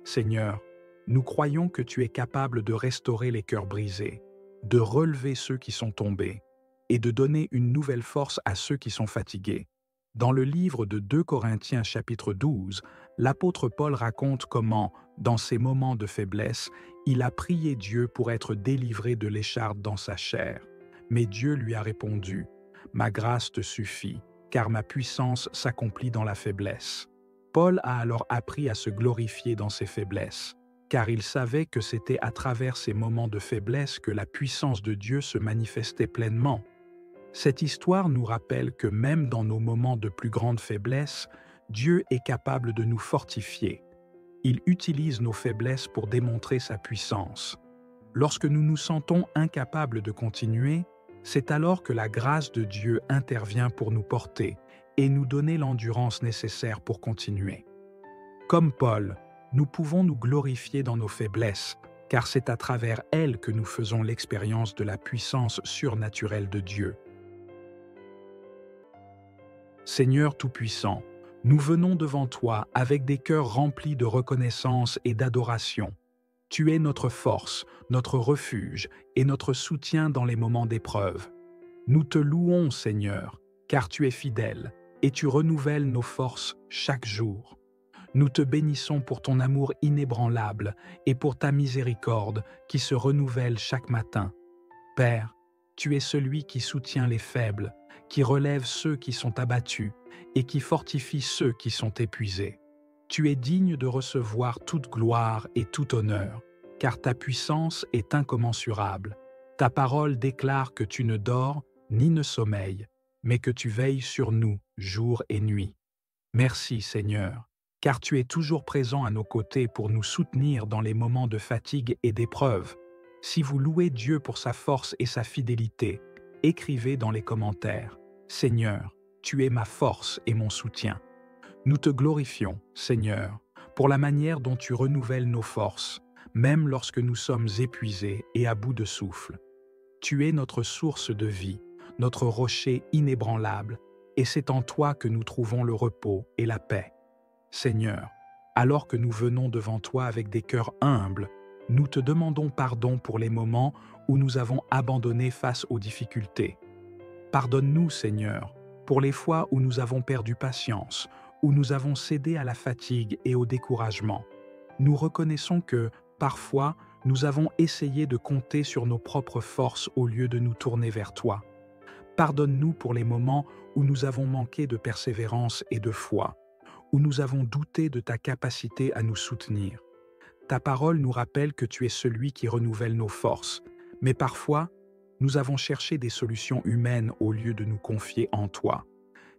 Seigneur, nous croyons que tu es capable de restaurer les cœurs brisés, de relever ceux qui sont tombés et de donner une nouvelle force à ceux qui sont fatigués. Dans le livre de 2 Corinthiens chapitre 12, l'apôtre Paul raconte comment, dans ces moments de faiblesse, il a prié Dieu pour être délivré de l'écharpe dans sa chair. Mais Dieu lui a répondu « Ma grâce te suffit, car ma puissance s'accomplit dans la faiblesse. » Paul a alors appris à se glorifier dans ses faiblesses, car il savait que c'était à travers ces moments de faiblesse que la puissance de Dieu se manifestait pleinement. Cette histoire nous rappelle que même dans nos moments de plus grande faiblesse, Dieu est capable de nous fortifier. Il utilise nos faiblesses pour démontrer sa puissance. Lorsque nous nous sentons incapables de continuer, c'est alors que la grâce de Dieu intervient pour nous porter et nous donner l'endurance nécessaire pour continuer. Comme Paul, nous pouvons nous glorifier dans nos faiblesses, car c'est à travers elles que nous faisons l'expérience de la puissance surnaturelle de Dieu. Seigneur Tout-Puissant, nous venons devant toi avec des cœurs remplis de reconnaissance et d'adoration. Tu es notre force, notre refuge et notre soutien dans les moments d'épreuve. Nous te louons, Seigneur, car tu es fidèle et tu renouvelles nos forces chaque jour. Nous te bénissons pour ton amour inébranlable et pour ta miséricorde qui se renouvelle chaque matin. Père, tu es celui qui soutient les faibles, qui relève ceux qui sont abattus et qui fortifie ceux qui sont épuisés. Tu es digne de recevoir toute gloire et tout honneur, car ta puissance est incommensurable. Ta parole déclare que tu ne dors ni ne sommeilles, mais que tu veilles sur nous jour et nuit. Merci Seigneur, car tu es toujours présent à nos côtés pour nous soutenir dans les moments de fatigue et d'épreuve. Si vous louez Dieu pour sa force et sa fidélité, écrivez dans les commentaires « Seigneur, tu es ma force et mon soutien ». Nous te glorifions, Seigneur, pour la manière dont tu renouvelles nos forces, même lorsque nous sommes épuisés et à bout de souffle. Tu es notre source de vie, notre rocher inébranlable, et c'est en toi que nous trouvons le repos et la paix. Seigneur, alors que nous venons devant toi avec des cœurs humbles, nous te demandons pardon pour les moments où nous avons abandonné face aux difficultés. Pardonne-nous, Seigneur, pour les fois où nous avons perdu patience, où nous avons cédé à la fatigue et au découragement. Nous reconnaissons que, parfois, nous avons essayé de compter sur nos propres forces au lieu de nous tourner vers toi. Pardonne-nous pour les moments où nous avons manqué de persévérance et de foi, où nous avons douté de ta capacité à nous soutenir. Ta parole nous rappelle que tu es celui qui renouvelle nos forces, mais parfois, nous avons cherché des solutions humaines au lieu de nous confier en toi.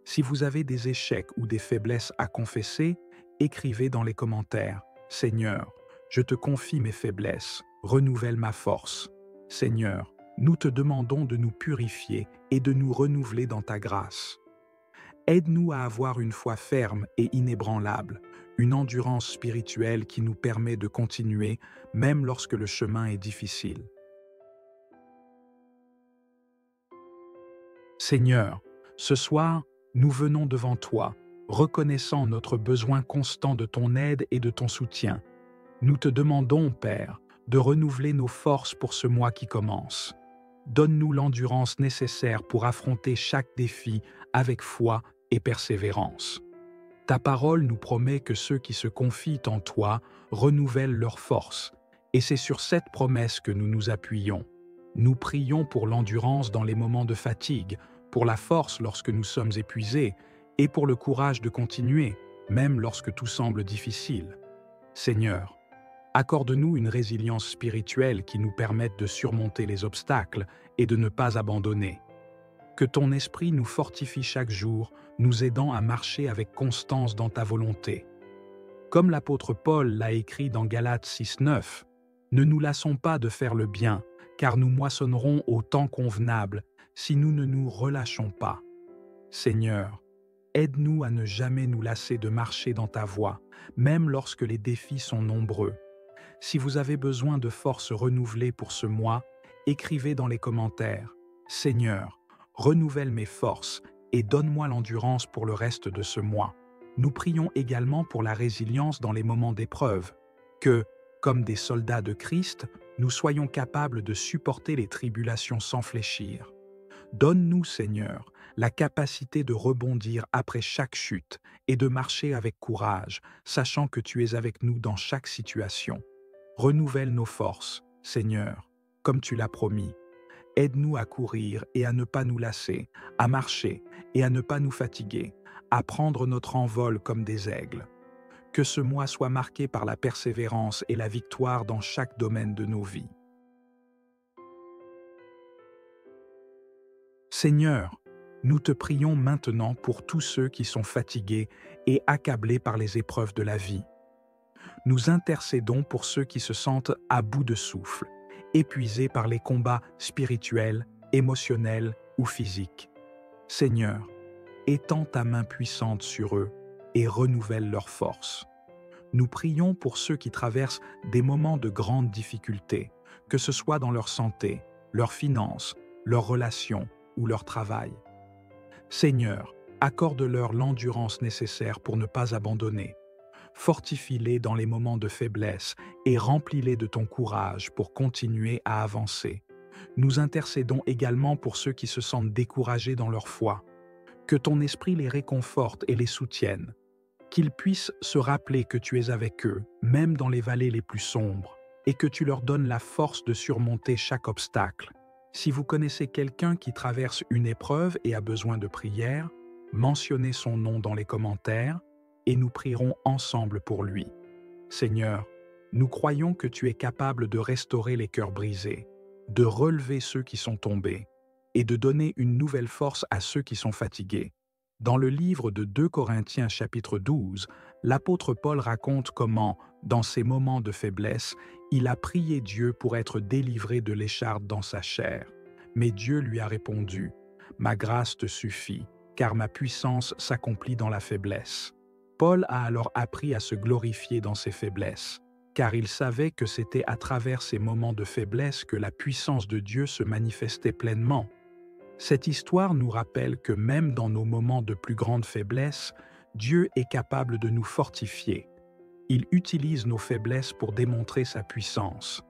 Si vous avez des échecs ou des faiblesses à confesser, écrivez dans les commentaires « Seigneur, je te confie mes faiblesses, renouvelle ma force. Seigneur, nous te demandons de nous purifier et de nous renouveler dans ta grâce. Aide-nous à avoir une foi ferme et inébranlable, une endurance spirituelle qui nous permet de continuer même lorsque le chemin est difficile. Seigneur, ce soir, nous venons devant toi, reconnaissant notre besoin constant de ton aide et de ton soutien. Nous te demandons, Père, de renouveler nos forces pour ce mois qui commence. Donne-nous l'endurance nécessaire pour affronter chaque défi avec foi et persévérance. Ta parole nous promet que ceux qui se confient en toi renouvellent leurs forces, et c'est sur cette promesse que nous nous appuyons. Nous prions pour l'endurance dans les moments de fatigue, pour la force lorsque nous sommes épuisés, et pour le courage de continuer, même lorsque tout semble difficile. Seigneur, accorde-nous une résilience spirituelle qui nous permette de surmonter les obstacles et de ne pas abandonner. Que ton esprit nous fortifie chaque jour, nous aidant à marcher avec constance dans ta volonté. Comme l'apôtre Paul l'a écrit dans Galates 6:9, « Ne nous lassons pas de faire le bien, car nous moissonnerons au temps convenable si nous ne nous relâchons pas. » Seigneur, aide-nous à ne jamais nous lasser de marcher dans ta voie, même lorsque les défis sont nombreux. Si vous avez besoin de forces renouvelées pour ce mois, écrivez dans les commentaires « Seigneur, renouvelle mes forces et donne-moi l'endurance pour le reste de ce mois. » Nous prions également pour la résilience dans les moments d'épreuve, que, comme des soldats de Christ, nous soyons capables de supporter les tribulations sans fléchir. Donne-nous, Seigneur, la capacité de rebondir après chaque chute et de marcher avec courage, sachant que tu es avec nous dans chaque situation. Renouvelle nos forces, Seigneur, comme tu l'as promis. Aide-nous à courir et à ne pas nous lasser, à marcher et à ne pas nous fatiguer, à prendre notre envol comme des aigles. Que ce mois soit marqué par la persévérance et la victoire dans chaque domaine de nos vies. Seigneur, nous te prions maintenant pour tous ceux qui sont fatigués et accablés par les épreuves de la vie. Nous intercédons pour ceux qui se sentent à bout de souffle, épuisés par les combats spirituels, émotionnels ou physiques. Seigneur, étends ta main puissante sur eux et renouvelle leur force. Nous prions pour ceux qui traversent des moments de grande difficulté, que ce soit dans leur santé, leurs finances, leurs relations ou leur travail. Seigneur, accorde-leur l'endurance nécessaire pour ne pas abandonner. Fortifie-les dans les moments de faiblesse et remplis-les de ton courage pour continuer à avancer. Nous intercédons également pour ceux qui se sentent découragés dans leur foi. Que ton esprit les réconforte et les soutienne. Qu'ils puissent se rappeler que tu es avec eux, même dans les vallées les plus sombres, et que tu leur donnes la force de surmonter chaque obstacle. Si vous connaissez quelqu'un qui traverse une épreuve et a besoin de prière, mentionnez son nom dans les commentaires et nous prierons ensemble pour lui. Seigneur, nous croyons que tu es capable de restaurer les cœurs brisés, de relever ceux qui sont tombés et de donner une nouvelle force à ceux qui sont fatigués. Dans le livre de 2 Corinthiens chapitre 12, l'apôtre Paul raconte comment, dans ces moments de faiblesse, il a prié Dieu pour être délivré de l'écharpe dans sa chair. Mais Dieu lui a répondu, « Ma grâce te suffit, car ma puissance s'accomplit dans la faiblesse. » Paul a alors appris à se glorifier dans ses faiblesses, car il savait que c'était à travers ces moments de faiblesse que la puissance de Dieu se manifestait pleinement. Cette histoire nous rappelle que même dans nos moments de plus grande faiblesse, Dieu est capable de nous fortifier. Il utilise nos faiblesses pour démontrer sa puissance.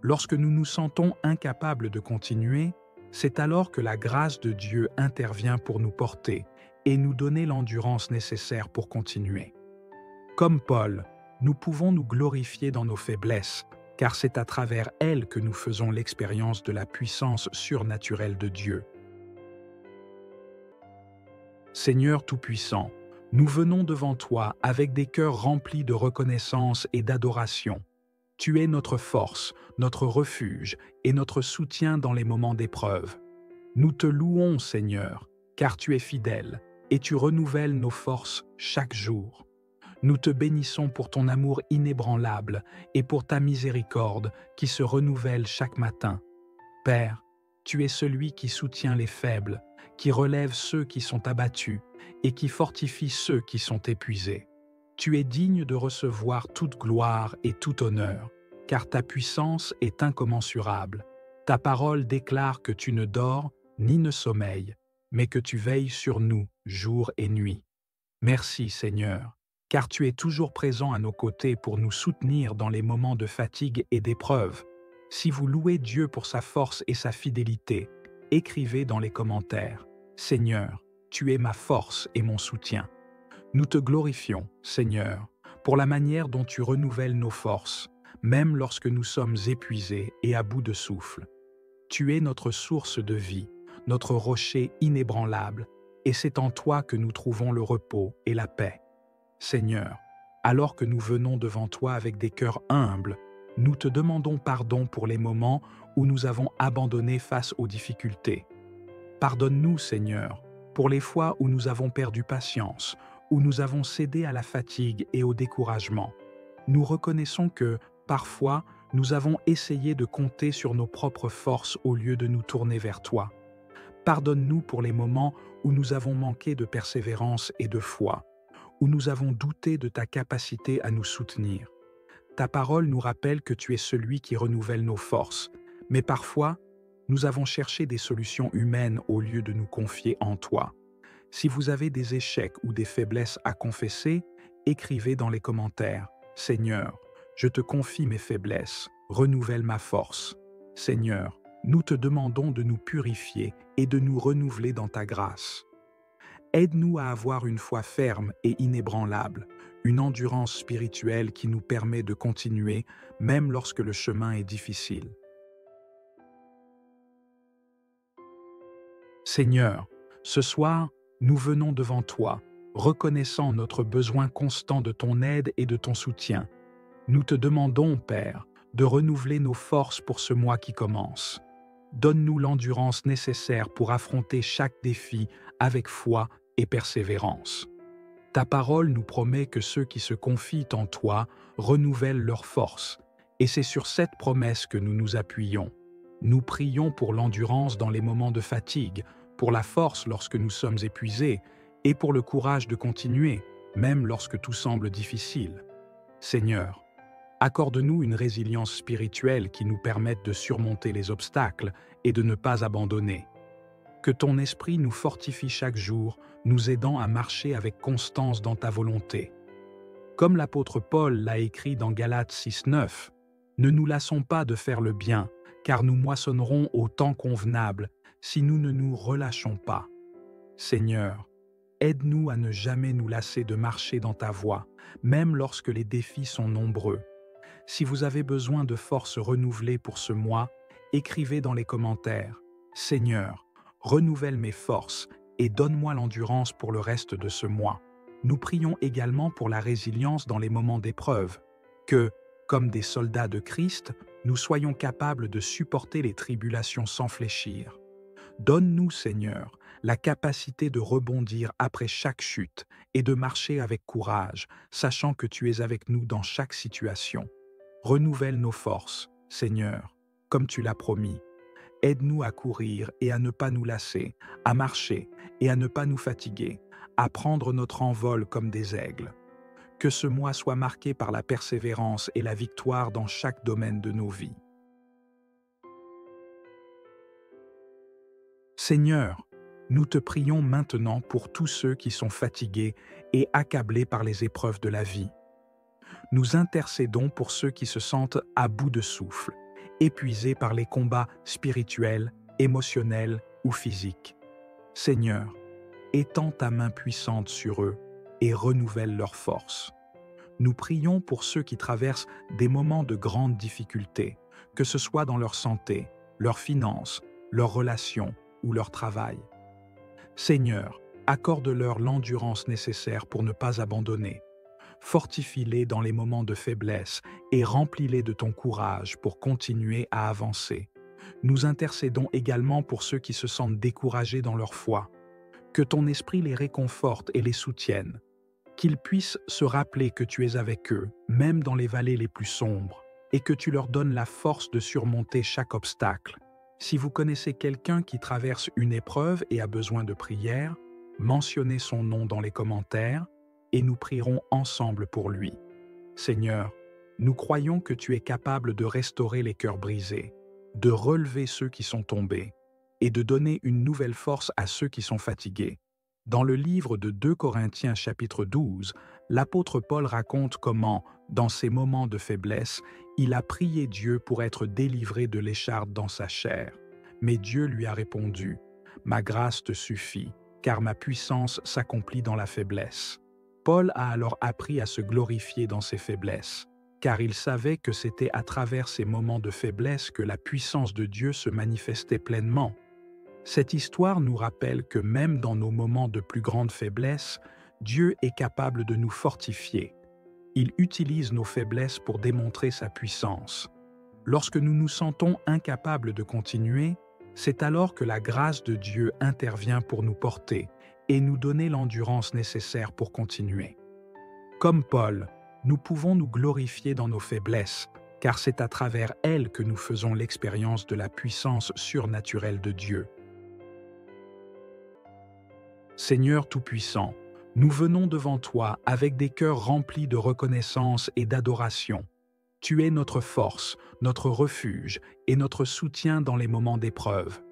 Lorsque nous nous sentons incapables de continuer, c'est alors que la grâce de Dieu intervient pour nous porter et nous donner l'endurance nécessaire pour continuer. Comme Paul, nous pouvons nous glorifier dans nos faiblesses, car c'est à travers elles que nous faisons l'expérience de la puissance surnaturelle de Dieu. Seigneur Tout-Puissant, nous venons devant toi avec des cœurs remplis de reconnaissance et d'adoration. Tu es notre force, notre refuge et notre soutien dans les moments d'épreuve. Nous te louons, Seigneur, car tu es fidèle et tu renouvelles nos forces chaque jour. Nous te bénissons pour ton amour inébranlable et pour ta miséricorde qui se renouvelle chaque matin. Père, tu es celui qui soutient les faibles, qui relève ceux qui sont abattus et qui fortifie ceux qui sont épuisés. Tu es digne de recevoir toute gloire et tout honneur, car ta puissance est incommensurable. Ta parole déclare que tu ne dors ni ne sommeilles, mais que tu veilles sur nous jour et nuit. Merci Seigneur, car tu es toujours présent à nos côtés pour nous soutenir dans les moments de fatigue et d'épreuve. Si vous louez Dieu pour sa force et sa fidélité, écrivez dans les commentaires « Seigneur, tu es ma force et mon soutien ». Nous te glorifions, Seigneur, pour la manière dont tu renouvelles nos forces, même lorsque nous sommes épuisés et à bout de souffle. Tu es notre source de vie, notre rocher inébranlable, et c'est en toi que nous trouvons le repos et la paix. Seigneur, alors que nous venons devant toi avec des cœurs humbles, nous te demandons pardon pour les moments où nous avons abandonné face aux difficultés. Pardonne-nous, Seigneur, pour les fois où nous avons perdu patience, où nous avons cédé à la fatigue et au découragement. Nous reconnaissons que, parfois, nous avons essayé de compter sur nos propres forces au lieu de nous tourner vers toi. Pardonne-nous pour les moments où nous avons manqué de persévérance et de foi, où nous avons douté de ta capacité à nous soutenir. Ta parole nous rappelle que tu es celui qui renouvelle nos forces, mais parfois, nous avons cherché des solutions humaines au lieu de nous confier en toi. Si vous avez des échecs ou des faiblesses à confesser, écrivez dans les commentaires « Seigneur, je te confie mes faiblesses, renouvelle ma force. Seigneur, nous te demandons de nous purifier et de nous renouveler dans ta grâce. Aide-nous à avoir une foi ferme et inébranlable, une endurance spirituelle qui nous permet de continuer même lorsque le chemin est difficile. Seigneur, ce soir, nous venons devant toi reconnaissant notre besoin constant de ton aide et de ton soutien. Nous te demandons, Père, de renouveler nos forces pour ce mois qui commence. Donne-nous l'endurance nécessaire pour affronter chaque défi avec foi et persévérance. Ta parole nous promet que ceux qui se confient en toi renouvellent leurs forces, et c'est sur cette promesse que nous nous appuyons. Nous prions pour l'endurance dans les moments de fatigue, pour la force lorsque nous sommes épuisés, et pour le courage de continuer, même lorsque tout semble difficile. Seigneur, accorde-nous une résilience spirituelle qui nous permette de surmonter les obstacles et de ne pas abandonner. Que ton esprit nous fortifie chaque jour, nous aidant à marcher avec constance dans ta volonté. Comme l'apôtre Paul l'a écrit dans Galates 6:9, ne nous lassons pas de faire le bien, car nous moissonnerons au temps convenable si nous ne nous relâchons pas. Seigneur, aide-nous à ne jamais nous lasser de marcher dans ta voie, même lorsque les défis sont nombreux. Si vous avez besoin de forces renouvelées pour ce mois, écrivez dans les commentaires « Seigneur, renouvelle mes forces et donne-moi l'endurance pour le reste de ce mois ». Nous prions également pour la résilience dans les moments d'épreuve, que, comme des soldats de Christ, nous soyons capables de supporter les tribulations sans fléchir. Donne-nous, Seigneur, la capacité de rebondir après chaque chute et de marcher avec courage, sachant que tu es avec nous dans chaque situation. Renouvelle nos forces, Seigneur, comme tu l'as promis. Aide-nous à courir et à ne pas nous lasser, à marcher et à ne pas nous fatiguer, à prendre notre envol comme des aigles. Que ce mois soit marqué par la persévérance et la victoire dans chaque domaine de nos vies. Seigneur, nous te prions maintenant pour tous ceux qui sont fatigués et accablés par les épreuves de la vie. Nous intercédons pour ceux qui se sentent à bout de souffle, épuisés par les combats spirituels, émotionnels ou physiques. Seigneur, étends ta main puissante sur eux et renouvelle leurs forces. Nous prions pour ceux qui traversent des moments de grande difficulté, que ce soit dans leur santé, leurs finances, leurs relations ou leur travail. Seigneur, accorde-leur l'endurance nécessaire pour ne pas abandonner. Fortifie-les dans les moments de faiblesse et remplis-les de ton courage pour continuer à avancer. Nous intercédons également pour ceux qui se sentent découragés dans leur foi. Que ton esprit les réconforte et les soutienne. Qu'ils puissent se rappeler que tu es avec eux, même dans les vallées les plus sombres, et que tu leur donnes la force de surmonter chaque obstacle. Si vous connaissez quelqu'un qui traverse une épreuve et a besoin de prière, mentionnez son nom dans les commentaires et nous prierons ensemble pour lui. Seigneur, nous croyons que tu es capable de restaurer les cœurs brisés, de relever ceux qui sont tombés et de donner une nouvelle force à ceux qui sont fatigués. Dans le livre de 2 Corinthiens chapitre 12, l'apôtre Paul raconte comment, dans ces moments de faiblesse, il a prié Dieu pour être délivré de l'écharpe dans sa chair. Mais Dieu lui a répondu « Ma grâce te suffit, car ma puissance s'accomplit dans la faiblesse. » Paul a alors appris à se glorifier dans ses faiblesses, car il savait que c'était à travers ces moments de faiblesse que la puissance de Dieu se manifestait pleinement. Cette histoire nous rappelle que même dans nos moments de plus grande faiblesse, Dieu est capable de nous fortifier. Il utilise nos faiblesses pour démontrer sa puissance. Lorsque nous nous sentons incapables de continuer, c'est alors que la grâce de Dieu intervient pour nous porter et nous donner l'endurance nécessaire pour continuer. Comme Paul, nous pouvons nous glorifier dans nos faiblesses, car c'est à travers elles que nous faisons l'expérience de la puissance surnaturelle de Dieu. Seigneur Tout-Puissant, nous venons devant toi avec des cœurs remplis de reconnaissance et d'adoration. Tu es notre force, notre refuge et notre soutien dans les moments d'épreuve.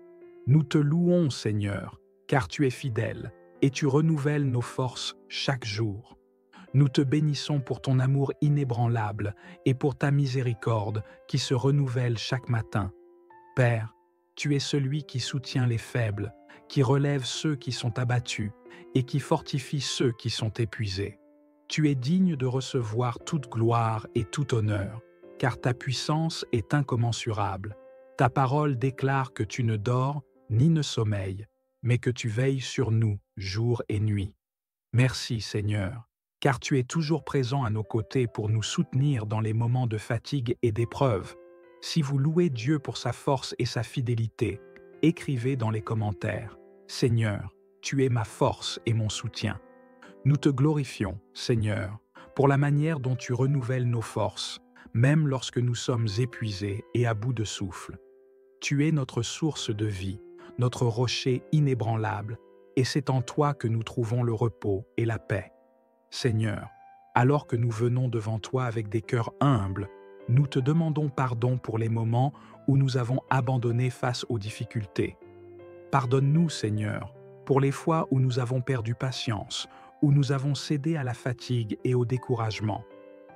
Nous te louons, Seigneur, car tu es fidèle et tu renouvelles nos forces chaque jour. Nous te bénissons pour ton amour inébranlable et pour ta miséricorde qui se renouvelle chaque matin. Père, tu es celui qui soutient les faibles, qui relève ceux qui sont abattus et qui fortifie ceux qui sont épuisés. Tu es digne de recevoir toute gloire et tout honneur, car ta puissance est incommensurable. Ta parole déclare que tu ne dors ni ne sommeilles, mais que tu veilles sur nous jour et nuit. Merci Seigneur, car tu es toujours présent à nos côtés pour nous soutenir dans les moments de fatigue et d'épreuve. Si vous louez Dieu pour sa force et sa fidélité, écrivez dans les commentaires: Seigneur, tu es ma force et mon soutien. Nous te glorifions, Seigneur, pour la manière dont tu renouvelles nos forces, même lorsque nous sommes épuisés et à bout de souffle. Tu es notre source de vie, notre rocher inébranlable, et c'est en toi que nous trouvons le repos et la paix. Seigneur, alors que nous venons devant toi avec des cœurs humbles, nous te demandons pardon pour les moments où nous avons abandonné face aux difficultés. Pardonne-nous, Seigneur, pour les fois où nous avons perdu patience, où nous avons cédé à la fatigue et au découragement.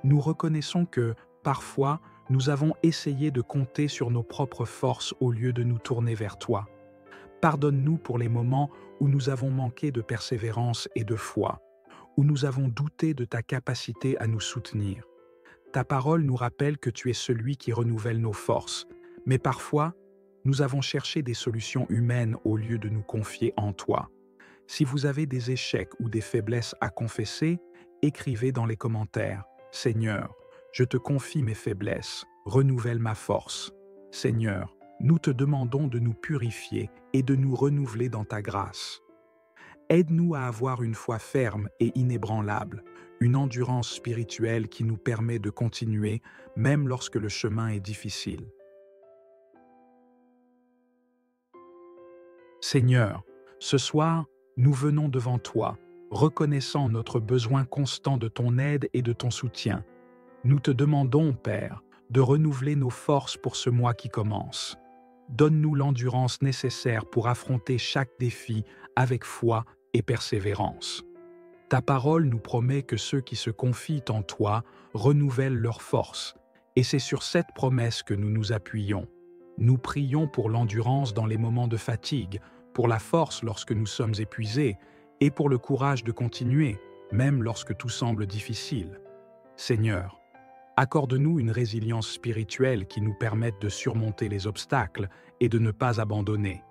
Nous reconnaissons que, parfois, nous avons essayé de compter sur nos propres forces au lieu de nous tourner vers toi. Pardonne-nous pour les moments où nous avons manqué de persévérance et de foi, où nous avons douté de ta capacité à nous soutenir. Ta parole nous rappelle que tu es celui qui renouvelle nos forces, mais parfois, nous avons cherché des solutions humaines au lieu de nous confier en toi. Si vous avez des échecs ou des faiblesses à confesser, écrivez dans les commentaires: Seigneur, je te confie mes faiblesses, renouvelle ma force. Seigneur, nous te demandons de nous purifier et de nous renouveler dans ta grâce. Aide-nous à avoir une foi ferme et inébranlable, une endurance spirituelle qui nous permet de continuer même lorsque le chemin est difficile. Seigneur, ce soir, nous venons devant toi, reconnaissant notre besoin constant de ton aide et de ton soutien. Nous te demandons, Père, de renouveler nos forces pour ce mois qui commence. Donne-nous l'endurance nécessaire pour affronter chaque défi avec foi et persévérance. Ta parole nous promet que ceux qui se confient en toi renouvellent leurs forces, et c'est sur cette promesse que nous nous appuyons. Nous prions pour l'endurance dans les moments de fatigue, pour la force lorsque nous sommes épuisés, et pour le courage de continuer, même lorsque tout semble difficile. Seigneur, accorde-nous une résilience spirituelle qui nous permette de surmonter les obstacles et de ne pas abandonner.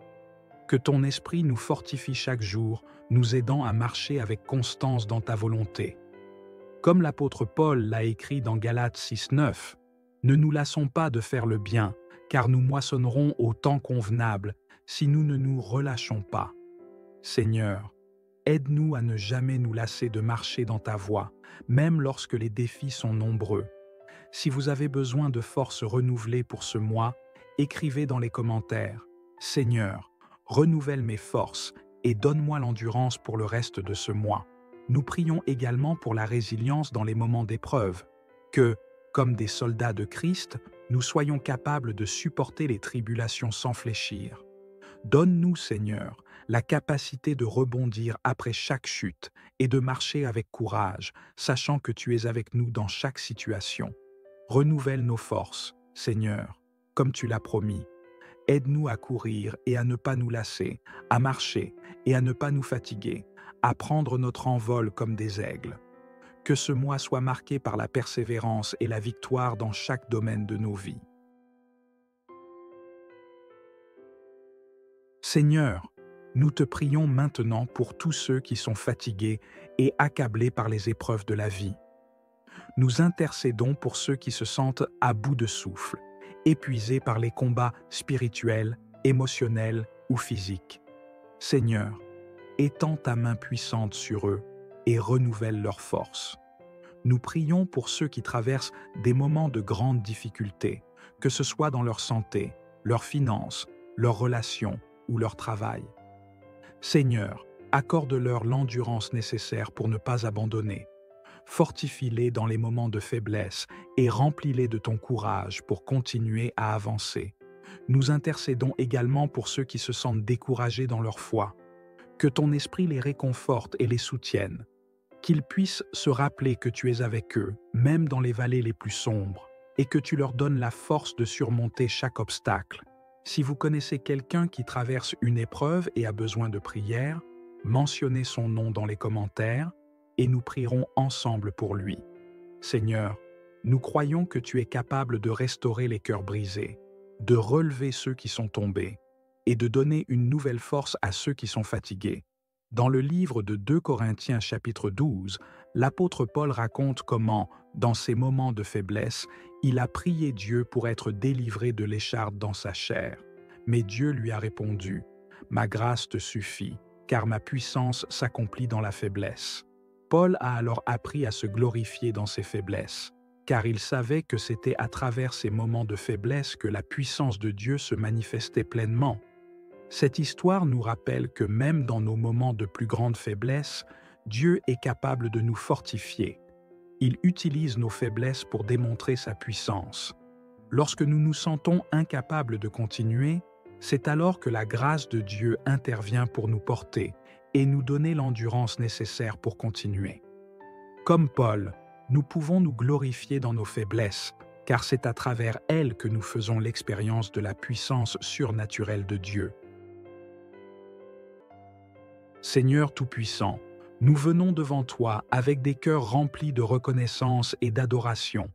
Que ton esprit nous fortifie chaque jour, nous aidant à marcher avec constance dans ta volonté. Comme l'apôtre Paul l'a écrit dans Galates 6:9, ne nous lassons pas de faire le bien, car nous moissonnerons au temps convenable si nous ne nous relâchons pas. Seigneur, aide-nous à ne jamais nous lasser de marcher dans ta voie, même lorsque les défis sont nombreux. Si vous avez besoin de forces renouvelées pour ce mois, écrivez dans les commentaires: Seigneur, renouvelle mes forces et donne-moi l'endurance pour le reste de ce mois. Nous prions également pour la résilience dans les moments d'épreuve, que, comme des soldats de Christ, nous soyons capables de supporter les tribulations sans fléchir. Donne-nous, Seigneur, la capacité de rebondir après chaque chute et de marcher avec courage, sachant que tu es avec nous dans chaque situation. Renouvelle nos forces, Seigneur, comme tu l'as promis. Aide-nous à courir et à ne pas nous lasser, à marcher et à ne pas nous fatiguer, à prendre notre envol comme des aigles. Que ce mois soit marqué par la persévérance et la victoire dans chaque domaine de nos vies. Seigneur, nous te prions maintenant pour tous ceux qui sont fatigués et accablés par les épreuves de la vie. Nous intercédons pour ceux qui se sentent à bout de souffle, épuisés par les combats spirituels, émotionnels ou physiques. Seigneur, étends ta main puissante sur eux et renouvelle leurs forces. Nous prions pour ceux qui traversent des moments de grande difficulté, que ce soit dans leur santé, leurs finances, leurs relations ou leur travail. Seigneur, accorde-leur l'endurance nécessaire pour ne pas abandonner. Fortifie-les dans les moments de faiblesse et remplis-les de ton courage pour continuer à avancer. Nous intercédons également pour ceux qui se sentent découragés dans leur foi. Que ton esprit les réconforte et les soutienne. Qu'ils puissent se rappeler que tu es avec eux, même dans les vallées les plus sombres, et que tu leur donnes la force de surmonter chaque obstacle. Si vous connaissez quelqu'un qui traverse une épreuve et a besoin de prière, mentionnez son nom dans les commentaires et nous prierons ensemble pour lui. Seigneur, nous croyons que tu es capable de restaurer les cœurs brisés, de relever ceux qui sont tombés et de donner une nouvelle force à ceux qui sont fatigués. Dans le livre de 2 Corinthiens chapitre 12, l'apôtre Paul raconte comment, dans ses moments de faiblesse, il a prié Dieu pour être délivré de l'écharpe dans sa chair. Mais Dieu lui a répondu, « Ma grâce te suffit, car ma puissance s'accomplit dans la faiblesse. » Paul a alors appris à se glorifier dans ses faiblesses, car il savait que c'était à travers ces moments de faiblesse que la puissance de Dieu se manifestait pleinement. Cette histoire nous rappelle que même dans nos moments de plus grande faiblesse, Dieu est capable de nous fortifier. Il utilise nos faiblesses pour démontrer sa puissance. Lorsque nous nous sentons incapables de continuer, c'est alors que la grâce de Dieu intervient pour nous porter et nous donner l'endurance nécessaire pour continuer. Comme Paul, nous pouvons nous glorifier dans nos faiblesses, car c'est à travers elles que nous faisons l'expérience de la puissance surnaturelle de Dieu. Seigneur Tout-Puissant, nous venons devant toi avec des cœurs remplis de reconnaissance et d'adoration.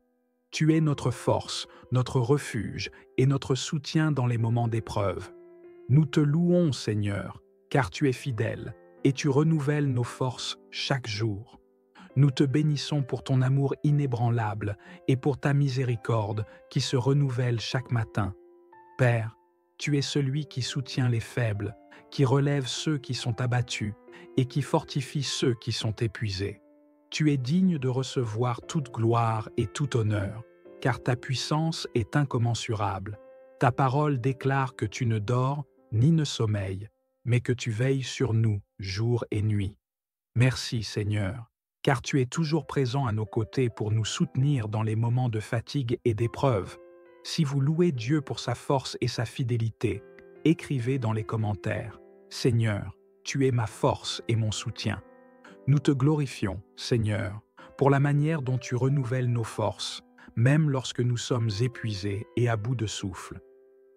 Tu es notre force, notre refuge et notre soutien dans les moments d'épreuve. Nous te louons, Seigneur, car tu es fidèle et tu renouvelles nos forces chaque jour. Nous te bénissons pour ton amour inébranlable et pour ta miséricorde qui se renouvelle chaque matin. Père, tu es celui qui soutient les faibles, qui relève ceux qui sont abattus et qui fortifie ceux qui sont épuisés. Tu es digne de recevoir toute gloire et tout honneur, car ta puissance est incommensurable. Ta parole déclare que tu ne dors ni ne sommeilles, mais que tu veilles sur nous jour et nuit. Merci Seigneur, car tu es toujours présent à nos côtés pour nous soutenir dans les moments de fatigue et d'épreuve. Si vous louez Dieu pour sa force et sa fidélité, écrivez dans les commentaires « Seigneur, tu es ma force et mon soutien ». Nous te glorifions, Seigneur, pour la manière dont tu renouvelles nos forces, même lorsque nous sommes épuisés et à bout de souffle.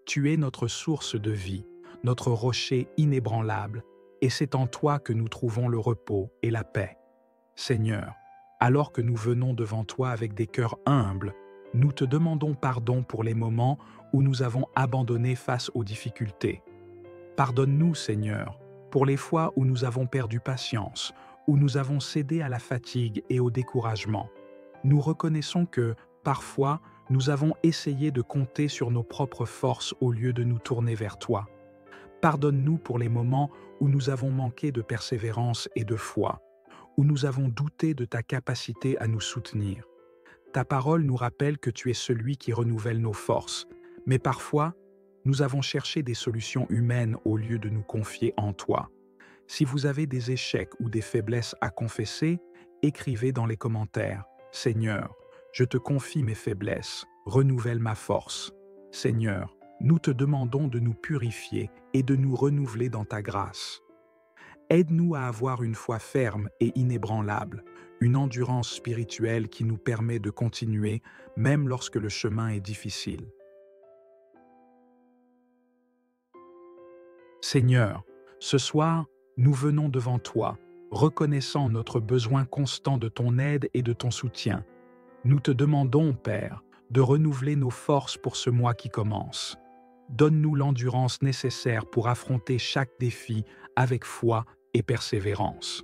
Tu es notre source de vie, notre rocher inébranlable, et c'est en toi que nous trouvons le repos et la paix. Seigneur, alors que nous venons devant toi avec des cœurs humbles, nous te demandons pardon pour les moments où nous avons abandonné face aux difficultés. Pardonne-nous, Seigneur, pour les fois où nous avons perdu patience, où nous avons cédé à la fatigue et au découragement. Nous reconnaissons que, parfois, nous avons essayé de compter sur nos propres forces au lieu de nous tourner vers toi. Pardonne-nous pour les moments où nous avons manqué de persévérance et de foi, où nous avons douté de ta capacité à nous soutenir. Ta parole nous rappelle que tu es celui qui renouvelle nos forces, mais parfois, nous avons cherché des solutions humaines au lieu de nous confier en toi. Si vous avez des échecs ou des faiblesses à confesser, écrivez dans les commentaires « Seigneur, je te confie mes faiblesses, renouvelle ma force. Seigneur, nous te demandons de nous purifier et de nous renouveler dans ta grâce. Aide-nous à avoir une foi ferme et inébranlable, une endurance spirituelle qui nous permet de continuer même lorsque le chemin est difficile. Seigneur, ce soir, nous venons devant toi, reconnaissant notre besoin constant de ton aide et de ton soutien. Nous te demandons, Père, de renouveler nos forces pour ce mois qui commence. Donne-nous l'endurance nécessaire pour affronter chaque défi avec foi et persévérance.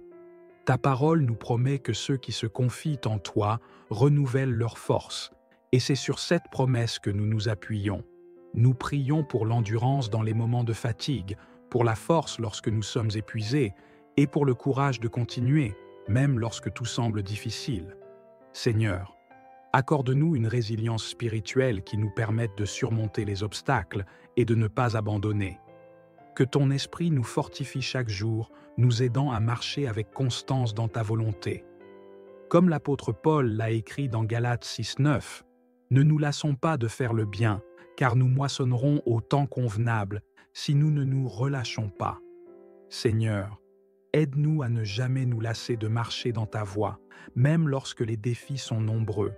Ta parole nous promet que ceux qui se confient en toi renouvellent leurs forces, et c'est sur cette promesse que nous nous appuyons. Nous prions pour l'endurance dans les moments de fatigue, pour la force lorsque nous sommes épuisés, et pour le courage de continuer, même lorsque tout semble difficile. Seigneur, accorde-nous une résilience spirituelle qui nous permette de surmonter les obstacles et de ne pas abandonner. Que ton esprit nous fortifie chaque jour, nous aidant à marcher avec constance dans ta volonté. Comme l'apôtre Paul l'a écrit dans Galates 6:9, « Ne nous lassons pas de faire le bien, car nous moissonnerons au temps convenable si nous ne nous relâchons pas. » Seigneur, aide-nous à ne jamais nous lasser de marcher dans ta voie, même lorsque les défis sont nombreux.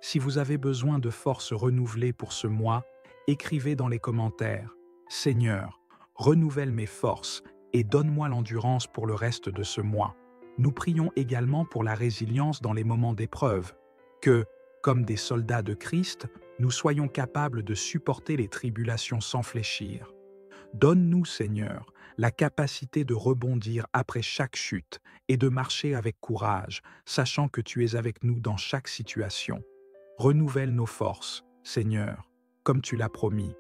Si vous avez besoin de forces renouvelées pour ce mois, écrivez dans les commentaires « Seigneur, renouvelle mes forces et donne-moi l'endurance pour le reste de ce mois. » Nous prions également pour la résilience dans les moments d'épreuve, que, comme des soldats de Christ, nous soyons capables de supporter les tribulations sans fléchir. Donne-nous, Seigneur, la capacité de rebondir après chaque chute et de marcher avec courage, sachant que tu es avec nous dans chaque situation. Renouvelle nos forces, Seigneur, comme tu l'as promis.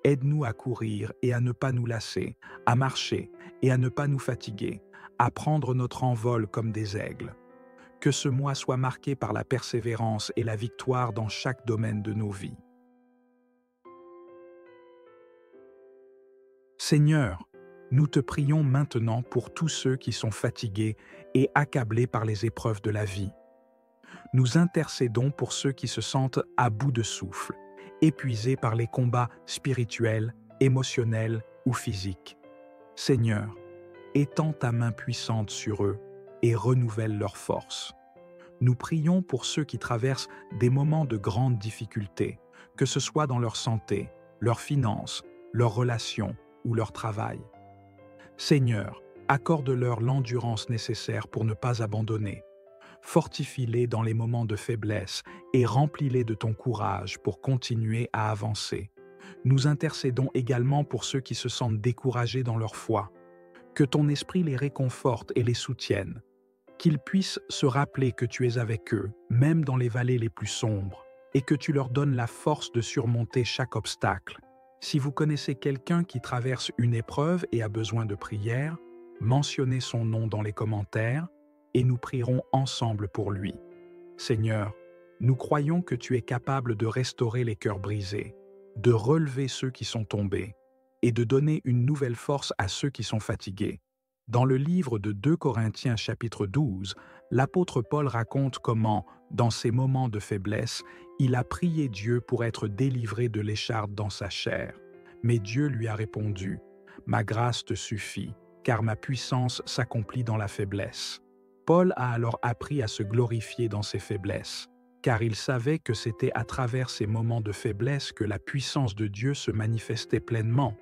Aide-nous à courir et à ne pas nous lasser, à marcher et à ne pas nous fatiguer, à prendre notre envol comme des aigles. Que ce mois soit marqué par la persévérance et la victoire dans chaque domaine de nos vies. Seigneur, nous te prions maintenant pour tous ceux qui sont fatigués et accablés par les épreuves de la vie. Nous intercédons pour ceux qui se sentent à bout de souffle, épuisés par les combats spirituels, émotionnels ou physiques. Seigneur, étends ta main puissante sur eux et renouvelle leurs forces. Nous prions pour ceux qui traversent des moments de grande difficulté, que ce soit dans leur santé, leurs finances, leurs relations ou leur travail. Seigneur, accorde-leur l'endurance nécessaire pour ne pas abandonner. Fortifie-les dans les moments de faiblesse et remplis-les de ton courage pour continuer à avancer. Nous intercédons également pour ceux qui se sentent découragés dans leur foi. Que ton esprit les réconforte et les soutienne. Qu'ils puissent se rappeler que tu es avec eux, même dans les vallées les plus sombres, et que tu leur donnes la force de surmonter chaque obstacle. Si vous connaissez quelqu'un qui traverse une épreuve et a besoin de prière, mentionnez son nom dans les commentaires et nous prierons ensemble pour lui. Seigneur, nous croyons que tu es capable de restaurer les cœurs brisés, de relever ceux qui sont tombés et de donner une nouvelle force à ceux qui sont fatigués. Dans le livre de 2 Corinthiens chapitre 12, l'apôtre Paul raconte comment, dans ces moments de faiblesse, il a prié Dieu pour être délivré de l'écharpe dans sa chair. Mais Dieu lui a répondu, « Ma grâce te suffit, car ma puissance s'accomplit dans la faiblesse. » Paul a alors appris à se glorifier dans ses faiblesses, car il savait que c'était à travers ces moments de faiblesse que la puissance de Dieu se manifestait pleinement.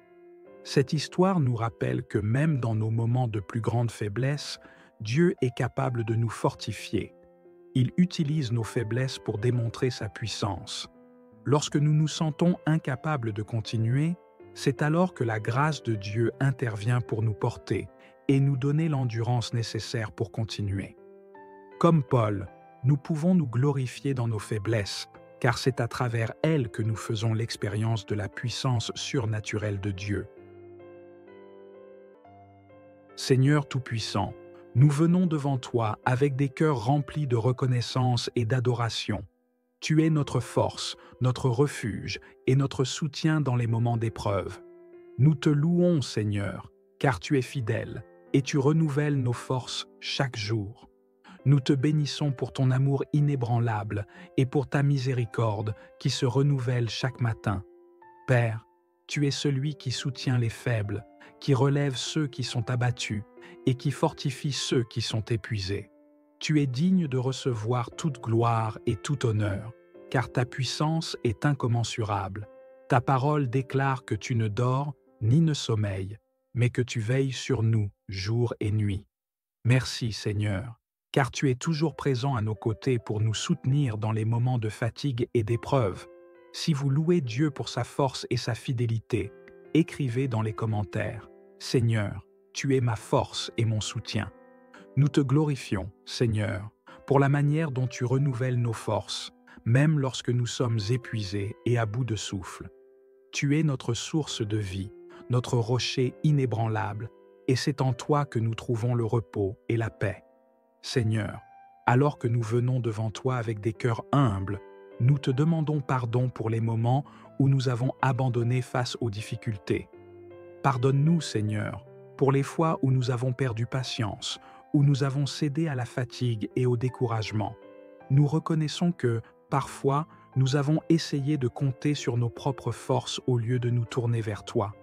Cette histoire nous rappelle que même dans nos moments de plus grande faiblesse, Dieu est capable de nous fortifier. Il utilise nos faiblesses pour démontrer sa puissance. Lorsque nous nous sentons incapables de continuer, c'est alors que la grâce de Dieu intervient pour nous porter et nous donner l'endurance nécessaire pour continuer. Comme Paul, nous pouvons nous glorifier dans nos faiblesses, car c'est à travers elles que nous faisons l'expérience de la puissance surnaturelle de Dieu. Seigneur Tout-Puissant, nous venons devant toi avec des cœurs remplis de reconnaissance et d'adoration. Tu es notre force, notre refuge et notre soutien dans les moments d'épreuve. Nous te louons, Seigneur, car tu es fidèle et tu renouvelles nos forces chaque jour. Nous te bénissons pour ton amour inébranlable et pour ta miséricorde qui se renouvelle chaque matin. Père, tu es celui qui soutient les faibles, qui relève ceux qui sont abattus et qui fortifie ceux qui sont épuisés. Tu es digne de recevoir toute gloire et tout honneur, car ta puissance est incommensurable. Ta parole déclare que tu ne dors ni ne sommeilles, mais que tu veilles sur nous jour et nuit. Merci Seigneur, car tu es toujours présent à nos côtés pour nous soutenir dans les moments de fatigue et d'épreuve. Si vous louez Dieu pour sa force et sa fidélité, écrivez dans les commentaires « Seigneur, tu es ma force et mon soutien ». Nous te glorifions, Seigneur, pour la manière dont tu renouvelles nos forces, même lorsque nous sommes épuisés et à bout de souffle. Tu es notre source de vie, notre rocher inébranlable, et c'est en toi que nous trouvons le repos et la paix. Seigneur, alors que nous venons devant toi avec des cœurs humbles, nous te demandons pardon pour les moments où nous avons abandonné face aux difficultés. Pardonne-nous, Seigneur, pour les fois où nous avons perdu patience, où nous avons cédé à la fatigue et au découragement. Nous reconnaissons que, parfois, nous avons essayé de compter sur nos propres forces au lieu de nous tourner vers toi.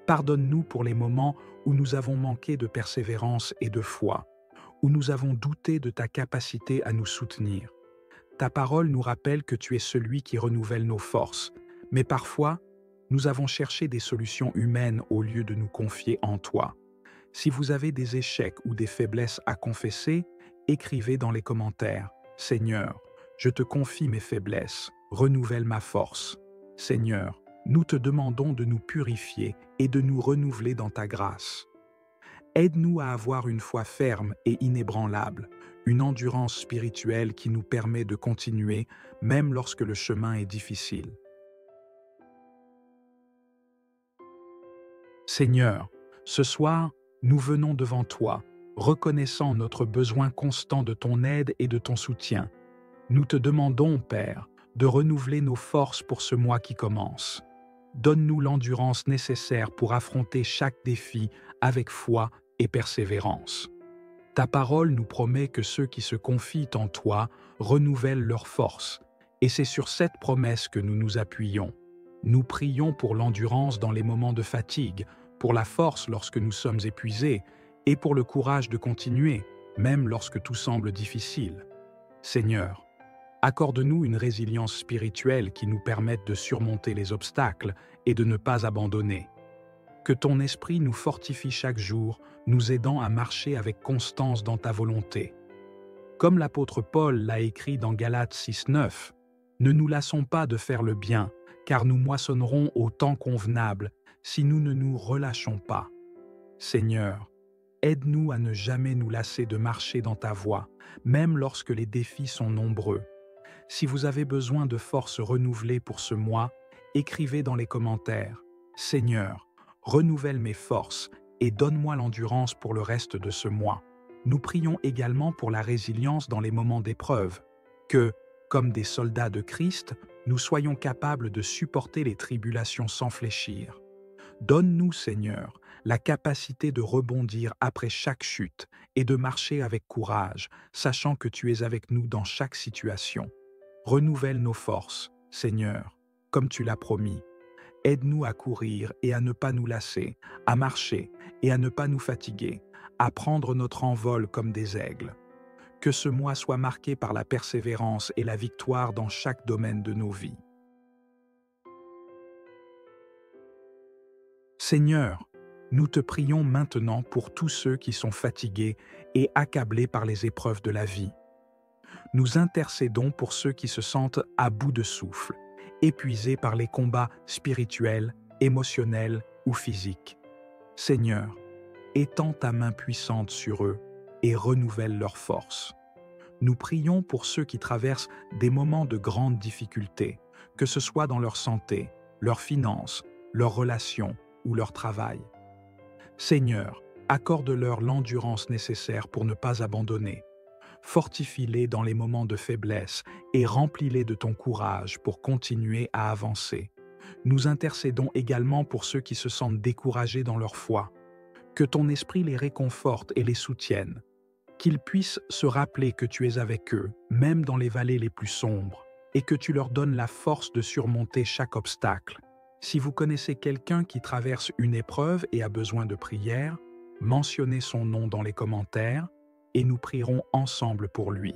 Pardonne-nous pour les moments où nous avons manqué de persévérance et de foi, où nous avons douté de ta capacité à nous soutenir. Ta parole nous rappelle que tu es celui qui renouvelle nos forces, mais parfois, nous avons cherché des solutions humaines au lieu de nous confier en toi. Si vous avez des échecs ou des faiblesses à confesser, écrivez dans les commentaires « Seigneur, je te confie mes faiblesses, renouvelle ma force. Seigneur, nous te demandons de nous purifier et de nous renouveler dans ta grâce. Aide-nous à avoir une foi ferme et inébranlable, une endurance spirituelle qui nous permet de continuer même lorsque le chemin est difficile. Seigneur, ce soir, nous venons devant toi, reconnaissant notre besoin constant de ton aide et de ton soutien. Nous te demandons, Père, de renouveler nos forces pour ce mois qui commence. Donne-nous l'endurance nécessaire pour affronter chaque défi avec foi et persévérance. Ta parole nous promet que ceux qui se confient en toi renouvellent leurs forces, et c'est sur cette promesse que nous nous appuyons. Nous prions pour l'endurance dans les moments de fatigue, pour la force lorsque nous sommes épuisés, et pour le courage de continuer, même lorsque tout semble difficile. Seigneur, accorde-nous une résilience spirituelle qui nous permette de surmonter les obstacles et de ne pas abandonner. Que ton esprit nous fortifie chaque jour, nous aidant à marcher avec constance dans ta volonté. Comme l'apôtre Paul l'a écrit dans Galates 6:9, ne nous lassons pas de faire le bien, car nous moissonnerons au temps convenable si nous ne nous relâchons pas. Seigneur, aide-nous à ne jamais nous lasser de marcher dans ta voie, même lorsque les défis sont nombreux. Si vous avez besoin de forces renouvelées pour ce mois, écrivez dans les commentaires « Seigneur, renouvelle mes forces et donne-moi l'endurance pour le reste de ce mois ». Nous prions également pour la résilience dans les moments d'épreuve, que, comme des soldats de Christ, nous soyons capables de supporter les tribulations sans fléchir. Donne-nous, Seigneur, la capacité de rebondir après chaque chute et de marcher avec courage, sachant que tu es avec nous dans chaque situation. Renouvelle nos forces, Seigneur, comme tu l'as promis. Aide-nous à courir et à ne pas nous lasser, à marcher et à ne pas nous fatiguer, à prendre notre envol comme des aigles. Que ce mois soit marqué par la persévérance et la victoire dans chaque domaine de nos vies. Seigneur, nous te prions maintenant pour tous ceux qui sont fatigués et accablés par les épreuves de la vie. Nous intercédons pour ceux qui se sentent à bout de souffle, épuisés par les combats spirituels, émotionnels ou physiques. Seigneur, étends ta main puissante sur eux et renouvelle leurs forces. Nous prions pour ceux qui traversent des moments de grande difficulté, que ce soit dans leur santé, leurs finances, leurs relations ou leur travail. Seigneur, accorde-leur l'endurance nécessaire pour ne pas abandonner. Fortifie-les dans les moments de faiblesse et remplis-les de ton courage pour continuer à avancer. Nous intercédons également pour ceux qui se sentent découragés dans leur foi. Que ton esprit les réconforte et les soutienne. Qu'ils puissent se rappeler que tu es avec eux, même dans les vallées les plus sombres, et que tu leur donnes la force de surmonter chaque obstacle. Si vous connaissez quelqu'un qui traverse une épreuve et a besoin de prière, mentionnez son nom dans les commentaires et nous prierons ensemble pour lui.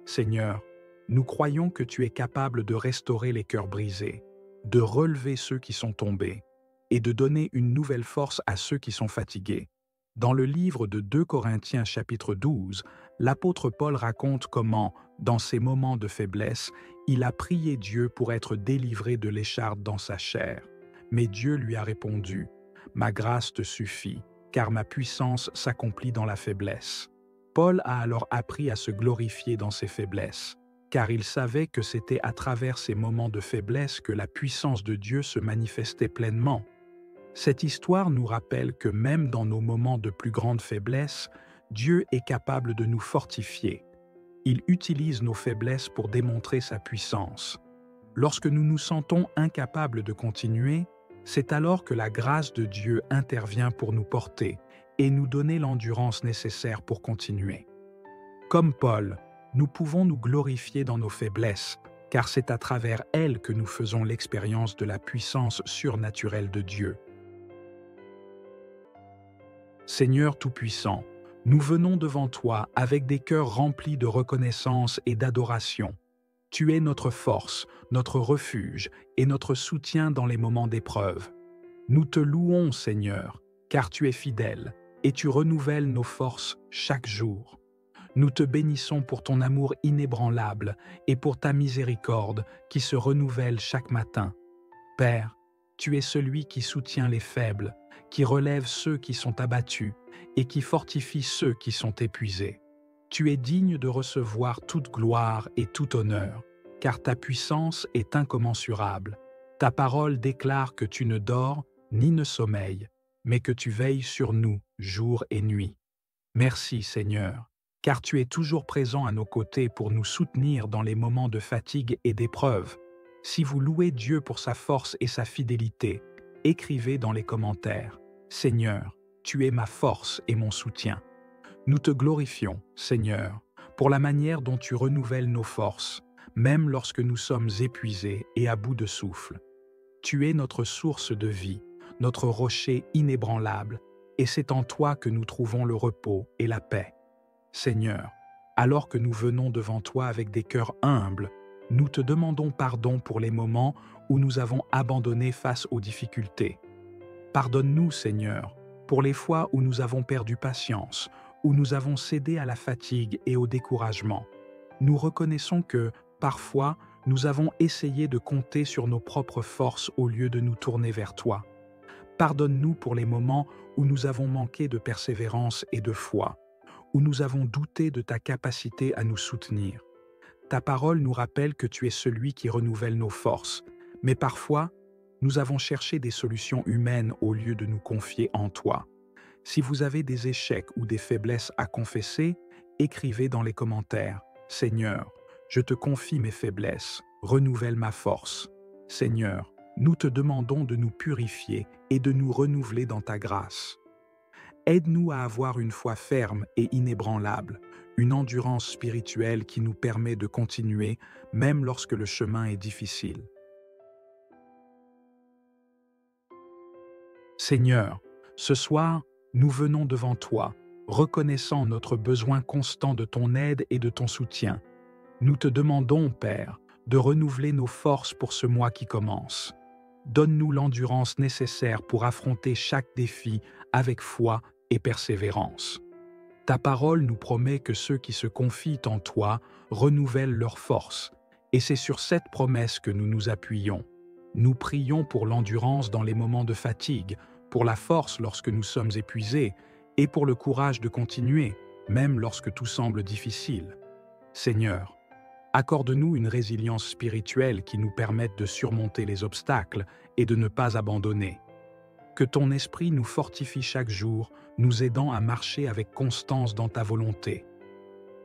Seigneur, nous croyons que tu es capable de restaurer les cœurs brisés, de relever ceux qui sont tombés et de donner une nouvelle force à ceux qui sont fatigués. Dans le livre de 2 Corinthiens chapitre 12, l'apôtre Paul raconte comment, dans ces moments de faiblesse, il a prié Dieu pour être délivré de l'écharpe dans sa chair. Mais Dieu lui a répondu « Ma grâce te suffit, car ma puissance s'accomplit dans la faiblesse. » Paul a alors appris à se glorifier dans ses faiblesses, car il savait que c'était à travers ces moments de faiblesse que la puissance de Dieu se manifestait pleinement. Cette histoire nous rappelle que même dans nos moments de plus grande faiblesse, Dieu est capable de nous fortifier. Il utilise nos faiblesses pour démontrer sa puissance. Lorsque nous nous sentons incapables de continuer, c'est alors que la grâce de Dieu intervient pour nous porter et nous donner l'endurance nécessaire pour continuer. Comme Paul, nous pouvons nous glorifier dans nos faiblesses, car c'est à travers elles que nous faisons l'expérience de la puissance surnaturelle de Dieu. Seigneur Tout-Puissant, nous venons devant toi avec des cœurs remplis de reconnaissance et d'adoration. Tu es notre force, notre refuge et notre soutien dans les moments d'épreuve. Nous te louons, Seigneur, car tu es fidèle et tu renouvelles nos forces chaque jour. Nous te bénissons pour ton amour inébranlable et pour ta miséricorde qui se renouvelle chaque matin. Père, tu es celui qui soutient les faibles, qui relève ceux qui sont abattus et qui fortifie ceux qui sont épuisés. Tu es digne de recevoir toute gloire et tout honneur, car ta puissance est incommensurable. Ta parole déclare que tu ne dors ni ne sommeilles, mais que tu veilles sur nous jour et nuit. Merci Seigneur, car tu es toujours présent à nos côtés pour nous soutenir dans les moments de fatigue et d'épreuve. Si vous louez Dieu pour sa force et sa fidélité, écrivez dans les commentaires « Seigneur, tu es ma force et mon soutien ». Nous te glorifions, Seigneur, pour la manière dont tu renouvelles nos forces, même lorsque nous sommes épuisés et à bout de souffle. Tu es notre source de vie, notre rocher inébranlable, et c'est en toi que nous trouvons le repos et la paix. Seigneur, alors que nous venons devant toi avec des cœurs humbles, nous te demandons pardon pour les moments où nous avons abandonné face aux difficultés. Pardonne-nous, Seigneur, pour les fois où nous avons perdu patience, où nous avons cédé à la fatigue et au découragement. Nous reconnaissons que, parfois, nous avons essayé de compter sur nos propres forces au lieu de nous tourner vers toi. Pardonne-nous pour les moments où nous avons manqué de persévérance et de foi, où nous avons douté de ta capacité à nous soutenir. Ta parole nous rappelle que tu es celui qui renouvelle nos forces, mais parfois, nous avons cherché des solutions humaines au lieu de nous confier en toi. Si vous avez des échecs ou des faiblesses à confesser, écrivez dans les commentaires « Seigneur, je te confie mes faiblesses, renouvelle ma force. Seigneur, nous te demandons de nous purifier et de nous renouveler dans ta grâce. Aide-nous à avoir une foi ferme et inébranlable, une endurance spirituelle qui nous permet de continuer même lorsque le chemin est difficile. Seigneur, ce soir, nous venons devant toi, reconnaissant notre besoin constant de ton aide et de ton soutien. Nous te demandons, Père, de renouveler nos forces pour ce mois qui commence. Donne-nous l'endurance nécessaire pour affronter chaque défi avec foi et persévérance. Ta parole nous promet que ceux qui se confient en toi renouvellent leurs forces, et c'est sur cette promesse que nous nous appuyons. Nous prions pour l'endurance dans les moments de fatigue, pour la force lorsque nous sommes épuisés, et pour le courage de continuer, même lorsque tout semble difficile. Seigneur, accorde-nous une résilience spirituelle qui nous permette de surmonter les obstacles et de ne pas abandonner. Que ton esprit nous fortifie chaque jour, nous aidant à marcher avec constance dans ta volonté.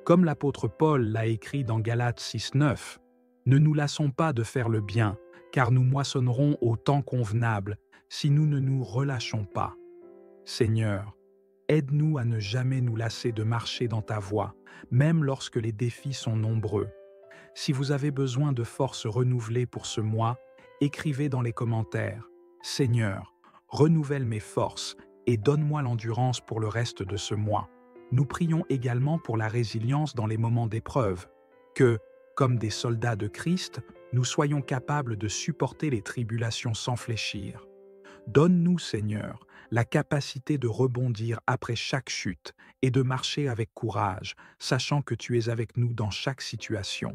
Comme l'apôtre Paul l'a écrit dans Galates 6:9, « Ne nous lassons pas de faire le bien, car nous moissonnerons au temps convenable si nous ne nous relâchons pas. » Seigneur, aide-nous à ne jamais nous lasser de marcher dans ta voie, même lorsque les défis sont nombreux. Si vous avez besoin de forces renouvelées pour ce mois, écrivez dans les commentaires « Seigneur, renouvelle mes forces et donne-moi l'endurance pour le reste de ce mois. » Nous prions également pour la résilience dans les moments d'épreuve, que, comme des soldats de Christ, nous soyons capables de supporter les tribulations sans fléchir. Donne-nous, Seigneur, la capacité de rebondir après chaque chute et de marcher avec courage, sachant que tu es avec nous dans chaque situation.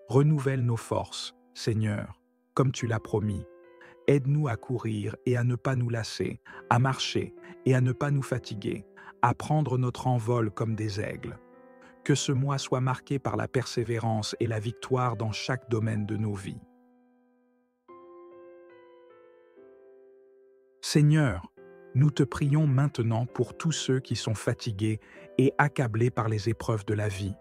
Renouvelle nos forces, Seigneur, comme tu l'as promis. Aide-nous à courir et à ne pas nous lasser, à marcher et à ne pas nous fatiguer, à prendre notre envol comme des aigles. Que ce mois soit marqué par la persévérance et la victoire dans chaque domaine de nos vies. Seigneur, nous te prions maintenant pour tous ceux qui sont fatigués et accablés par les épreuves de la vie.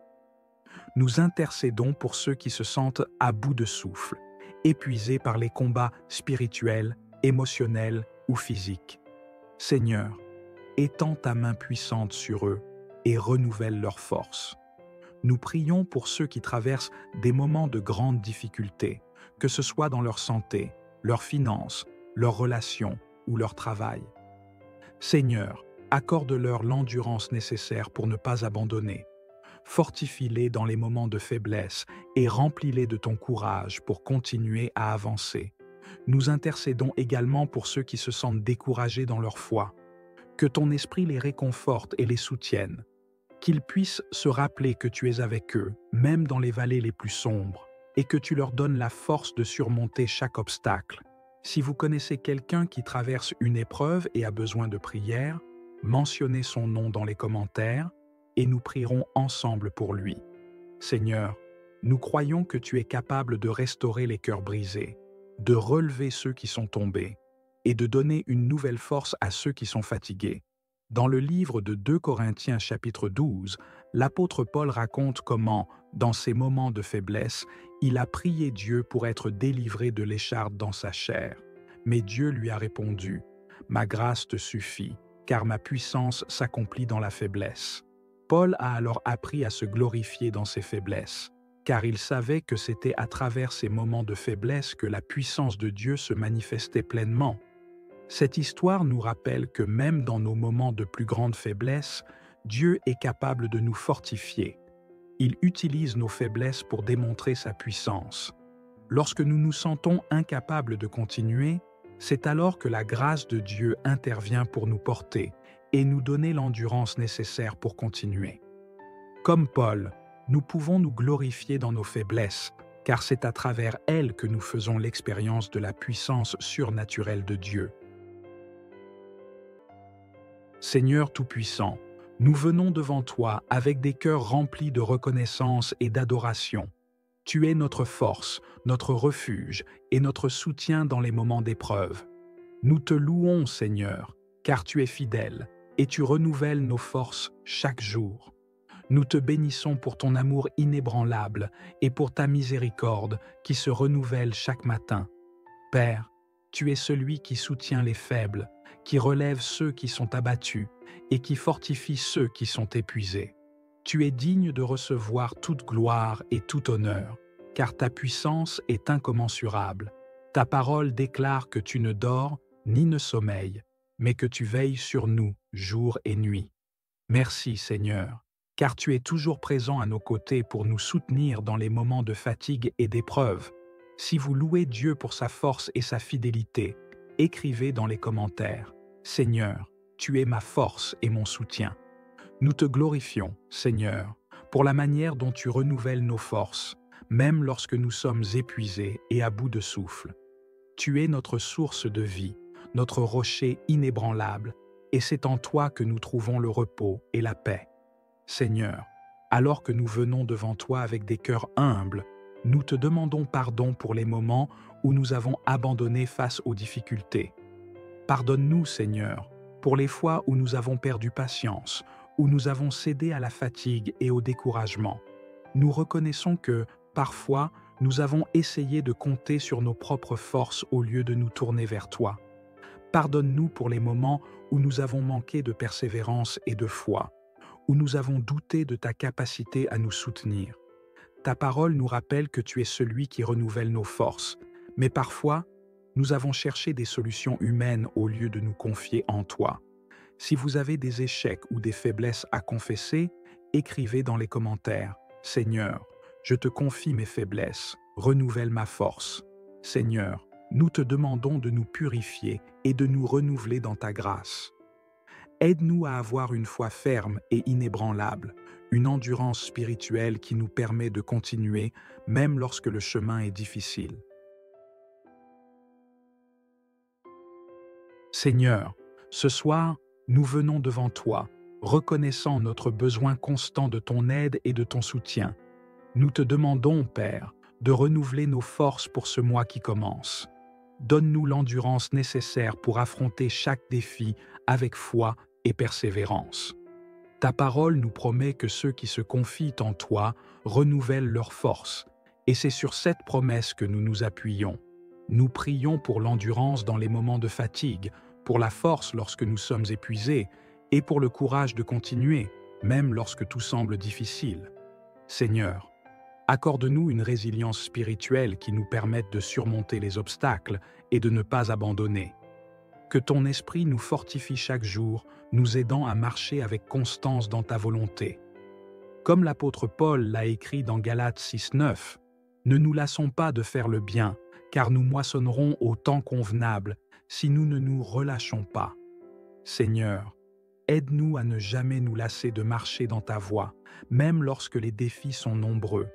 Nous intercédons pour ceux qui se sentent à bout de souffle, épuisés par les combats spirituels, émotionnels ou physiques. Seigneur, étends ta main puissante sur eux et renouvelle leurs forces. Nous prions pour ceux qui traversent des moments de grande difficulté, que ce soit dans leur santé, leurs finances, leurs relations ou leur travail. Seigneur, accorde-leur l'endurance nécessaire pour ne pas abandonner. Fortifie-les dans les moments de faiblesse et remplis-les de ton courage pour continuer à avancer. Nous intercédons également pour ceux qui se sentent découragés dans leur foi. Que ton esprit les réconforte et les soutienne. Qu'ils puissent se rappeler que tu es avec eux, même dans les vallées les plus sombres, et que tu leur donnes la force de surmonter chaque obstacle. Si vous connaissez quelqu'un qui traverse une épreuve et a besoin de prière, mentionnez son nom dans les commentaires et nous prierons ensemble pour lui. Seigneur, nous croyons que tu es capable de restaurer les cœurs brisés, de relever ceux qui sont tombés et de donner une nouvelle force à ceux qui sont fatigués. Dans le livre de 2 Corinthiens chapitre 12, l'apôtre Paul raconte comment, dans ces moments de faiblesse, il a prié Dieu pour être délivré de l'écharpe dans sa chair. Mais Dieu lui a répondu, « Ma grâce te suffit, car ma puissance s'accomplit dans la faiblesse. » Paul a alors appris à se glorifier dans ses faiblesses, car il savait que c'était à travers ces moments de faiblesse que la puissance de Dieu se manifestait pleinement. Cette histoire nous rappelle que même dans nos moments de plus grande faiblesse, Dieu est capable de nous fortifier. Il utilise nos faiblesses pour démontrer sa puissance. Lorsque nous nous sentons incapables de continuer, c'est alors que la grâce de Dieu intervient pour nous porter et nous donner l'endurance nécessaire pour continuer. Comme Paul, nous pouvons nous glorifier dans nos faiblesses, car c'est à travers elles que nous faisons l'expérience de la puissance surnaturelle de Dieu. Seigneur Tout-Puissant, nous venons devant toi avec des cœurs remplis de reconnaissance et d'adoration. Tu es notre force, notre refuge et notre soutien dans les moments d'épreuve. Nous te louons, Seigneur, car tu es fidèle et tu renouvelles nos forces chaque jour. Nous te bénissons pour ton amour inébranlable et pour ta miséricorde qui se renouvelle chaque matin. Père, tu es celui qui soutient les faibles, qui relève ceux qui sont abattus et qui fortifie ceux qui sont épuisés. Tu es digne de recevoir toute gloire et tout honneur, car ta puissance est incommensurable. Ta parole déclare que tu ne dors ni ne sommeilles, mais que tu veilles sur nous jour et nuit. Merci Seigneur, car tu es toujours présent à nos côtés pour nous soutenir dans les moments de fatigue et d'épreuve. Si vous louez Dieu pour sa force et sa fidélité, écrivez dans les commentaires « Seigneur, tu es ma force et mon soutien ». Nous te glorifions, Seigneur, pour la manière dont tu renouvelles nos forces, même lorsque nous sommes épuisés et à bout de souffle. Tu es notre source de vie, notre rocher inébranlable, et c'est en toi que nous trouvons le repos et la paix. Seigneur, alors que nous venons devant toi avec des cœurs humbles, nous te demandons pardon pour les moments où nous avons abandonné face aux difficultés. Pardonne-nous, Seigneur, pour les fois où nous avons perdu patience, où nous avons cédé à la fatigue et au découragement. Nous reconnaissons que, parfois, nous avons essayé de compter sur nos propres forces au lieu de nous tourner vers toi. Pardonne-nous pour les moments où nous avons manqué de persévérance et de foi, où nous avons douté de ta capacité à nous soutenir. Ta parole nous rappelle que tu es celui qui renouvelle nos forces, mais parfois, nous avons cherché des solutions humaines au lieu de nous confier en toi. Si vous avez des échecs ou des faiblesses à confesser, écrivez dans les commentaires « Seigneur, je te confie mes faiblesses, renouvelle ma force. Seigneur, nous te demandons de nous purifier et de nous renouveler dans ta grâce. Aide-nous à avoir une foi ferme et inébranlable, une endurance spirituelle qui nous permet de continuer même lorsque le chemin est difficile. Seigneur, ce soir, nous venons devant toi, reconnaissant notre besoin constant de ton aide et de ton soutien. Nous te demandons, Père, de renouveler nos forces pour ce mois qui commence. Donne-nous l'endurance nécessaire pour affronter chaque défi avec foi et persévérance. Ta parole nous promet que ceux qui se confient en toi renouvellent leurs forces, et c'est sur cette promesse que nous nous appuyons. Nous prions pour l'endurance dans les moments de fatigue, pour la force lorsque nous sommes épuisés, et pour le courage de continuer, même lorsque tout semble difficile. Seigneur, accorde-nous une résilience spirituelle qui nous permette de surmonter les obstacles et de ne pas abandonner. Que ton esprit nous fortifie chaque jour, nous aidant à marcher avec constance dans ta volonté. Comme l'apôtre Paul l'a écrit dans Galates 6:9, « Ne nous lassons pas de faire le bien, car nous moissonnerons au temps convenable si nous ne nous relâchons pas. » Seigneur, aide-nous à ne jamais nous lasser de marcher dans ta voie, même lorsque les défis sont nombreux.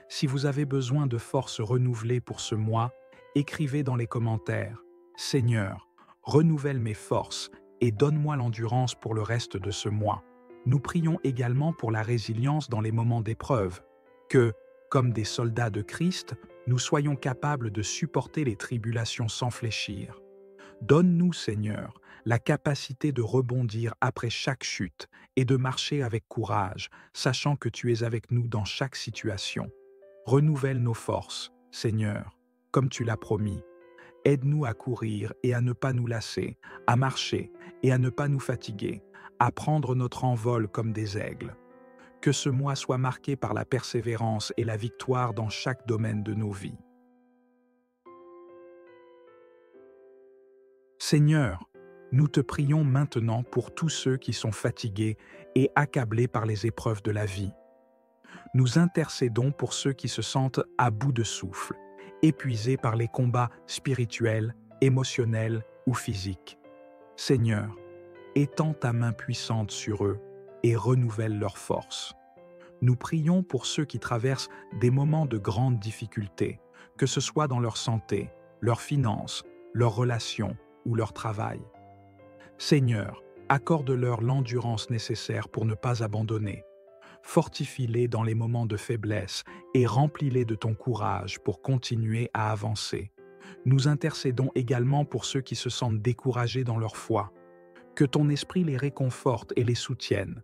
Si vous avez besoin de forces renouvelées pour ce mois, écrivez dans les commentaires « Seigneur, renouvelle mes forces et donne-moi l'endurance pour le reste de ce mois. Nous prions également pour la résilience dans les moments d'épreuve, que, comme des soldats de Christ, nous soyons capables de supporter les tribulations sans fléchir. Donne-nous, Seigneur, la capacité de rebondir après chaque chute et de marcher avec courage, sachant que tu es avec nous dans chaque situation. Renouvelle nos forces, Seigneur, comme tu l'as promis. Aide-nous à courir et à ne pas nous lasser, à marcher et à ne pas nous fatiguer, à prendre notre envol comme des aigles. Que ce mois soit marqué par la persévérance et la victoire dans chaque domaine de nos vies. Seigneur, nous te prions maintenant pour tous ceux qui sont fatigués et accablés par les épreuves de la vie. Nous intercédons pour ceux qui se sentent à bout de souffle, épuisés par les combats spirituels, émotionnels ou physiques. Seigneur, étends ta main puissante sur eux et renouvelle leurs forces. Nous prions pour ceux qui traversent des moments de grande difficulté, que ce soit dans leur santé, leurs finances, leurs relations ou leur travail. Seigneur, accorde-leur l'endurance nécessaire pour ne pas abandonner. Fortifie-les dans les moments de faiblesse et remplis-les de ton courage pour continuer à avancer. Nous intercédons également pour ceux qui se sentent découragés dans leur foi. Que ton esprit les réconforte et les soutienne.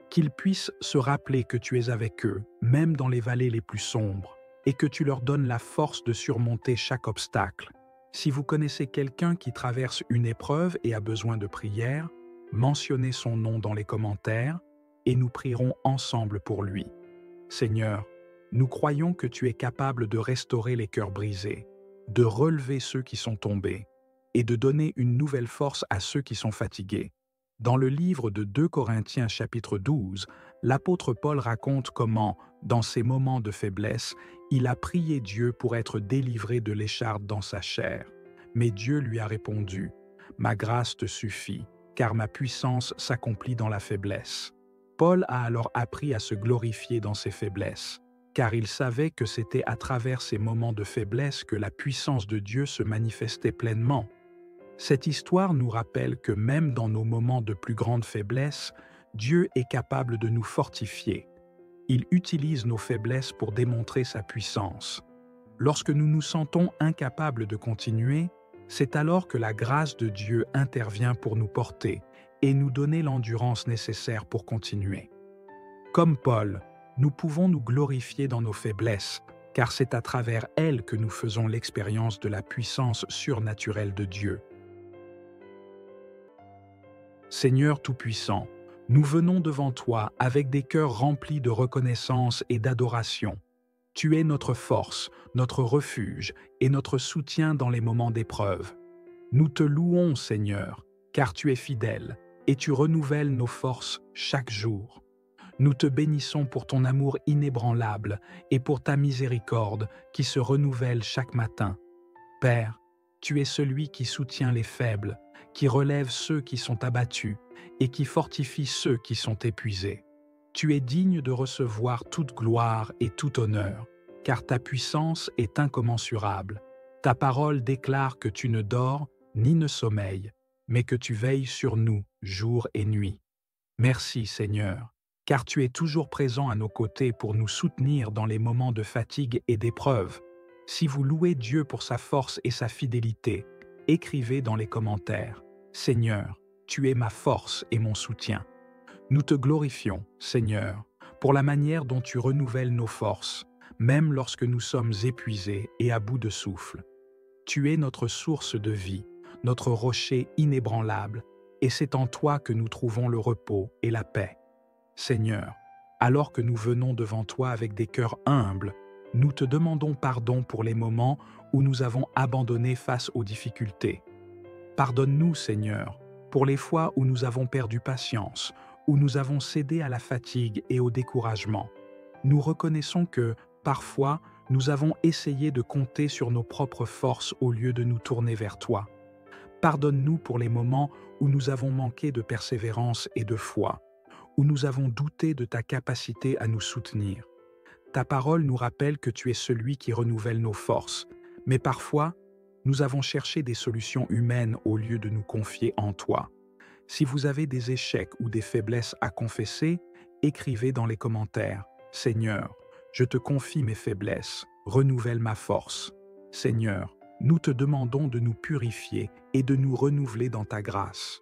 Qu'ils puissent se rappeler que tu es avec eux, même dans les vallées les plus sombres, et que tu leur donnes la force de surmonter chaque obstacle. Si vous connaissez quelqu'un qui traverse une épreuve et a besoin de prière, mentionnez son nom dans les commentaires et nous prierons ensemble pour lui. Seigneur, nous croyons que tu es capable de restaurer les cœurs brisés, de relever ceux qui sont tombés et de donner une nouvelle force à ceux qui sont fatigués. Dans le livre de 2 Corinthiens chapitre 12, l'apôtre Paul raconte comment, dans ces moments de faiblesse, il a prié Dieu pour être délivré de l'écharpe dans sa chair. Mais Dieu lui a répondu, « Ma grâce te suffit, car ma puissance s'accomplit dans la faiblesse. » Paul a alors appris à se glorifier dans ses faiblesses, car il savait que c'était à travers ces moments de faiblesse que la puissance de Dieu se manifestait pleinement. Cette histoire nous rappelle que même dans nos moments de plus grande faiblesse, Dieu est capable de nous fortifier. Il utilise nos faiblesses pour démontrer sa puissance. Lorsque nous nous sentons incapables de continuer, c'est alors que la grâce de Dieu intervient pour nous porter et nous donner l'endurance nécessaire pour continuer. Comme Paul, nous pouvons nous glorifier dans nos faiblesses, car c'est à travers elles que nous faisons l'expérience de la puissance surnaturelle de Dieu. Seigneur Tout-Puissant, nous venons devant toi avec des cœurs remplis de reconnaissance et d'adoration. Tu es notre force, notre refuge et notre soutien dans les moments d'épreuve. Nous te louons, Seigneur, car tu es fidèle et tu renouvelles nos forces chaque jour. Nous te bénissons pour ton amour inébranlable et pour ta miséricorde qui se renouvelle chaque matin. Père, tu es celui qui soutient les faibles, qui relève ceux qui sont abattus et qui fortifie ceux qui sont épuisés. Tu es digne de recevoir toute gloire et tout honneur, car ta puissance est incommensurable. Ta parole déclare que tu ne dors ni ne sommeilles, mais que tu veilles sur nous jour et nuit. Merci Seigneur, car tu es toujours présent à nos côtés pour nous soutenir dans les moments de fatigue et d'épreuve. Si vous louez Dieu pour sa force et sa fidélité, écrivez dans les commentaires « Seigneur, tu es ma force et mon soutien ». Nous te glorifions, Seigneur, pour la manière dont tu renouvelles nos forces, même lorsque nous sommes épuisés et à bout de souffle. Tu es notre source de vie, notre rocher inébranlable, et c'est en toi que nous trouvons le repos et la paix. Seigneur, alors que nous venons devant toi avec des cœurs humbles, nous te demandons pardon pour les moments où nous avons abandonné face aux difficultés. Pardonne-nous, Seigneur, pour les fois où nous avons perdu patience, où nous avons cédé à la fatigue et au découragement. Nous reconnaissons que, parfois, nous avons essayé de compter sur nos propres forces au lieu de nous tourner vers toi. Pardonne-nous pour les moments où nous avons manqué de persévérance et de foi, où nous avons douté de ta capacité à nous soutenir. Ta parole nous rappelle que tu es celui qui renouvelle nos forces, mais parfois, nous avons cherché des solutions humaines au lieu de nous confier en toi. Si vous avez des échecs ou des faiblesses à confesser, écrivez dans les commentaires. Seigneur, je te confie mes faiblesses, renouvelle ma force. Seigneur, nous te demandons de nous purifier et de nous renouveler dans ta grâce.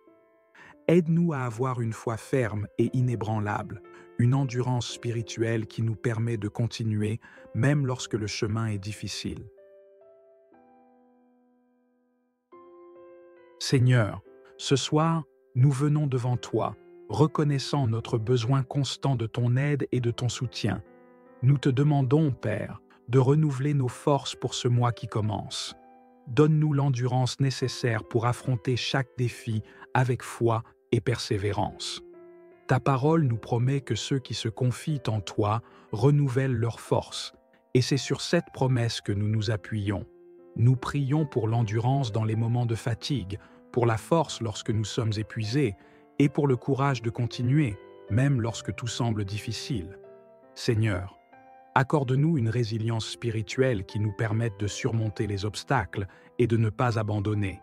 Aide-nous à avoir une foi ferme et inébranlable, une endurance spirituelle qui nous permet de continuer même lorsque le chemin est difficile. Seigneur, ce soir, nous venons devant toi, reconnaissant notre besoin constant de ton aide et de ton soutien. Nous te demandons, Père, de renouveler nos forces pour ce mois qui commence. Donne-nous l'endurance nécessaire pour affronter chaque défi avec foi et persévérance. Ta parole nous promet que ceux qui se confient en toi renouvellent leurs forces, et c'est sur cette promesse que nous nous appuyons. Nous prions pour l'endurance dans les moments de fatigue, pour la force lorsque nous sommes épuisés, et pour le courage de continuer, même lorsque tout semble difficile. Seigneur, accorde-nous une résilience spirituelle qui nous permette de surmonter les obstacles et de ne pas abandonner.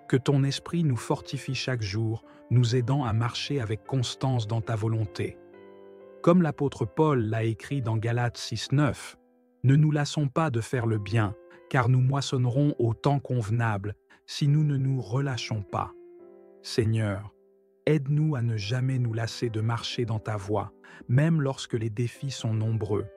Que ton esprit nous fortifie chaque jour, nous aidant à marcher avec constance dans ta volonté. Comme l'apôtre Paul l'a écrit dans Galates 6:9, ne nous lassons pas de faire le bien, car nous moissonnerons au temps convenable si nous ne nous relâchons pas. Seigneur, aide-nous à ne jamais nous lasser de marcher dans ta voie, même lorsque les défis sont nombreux.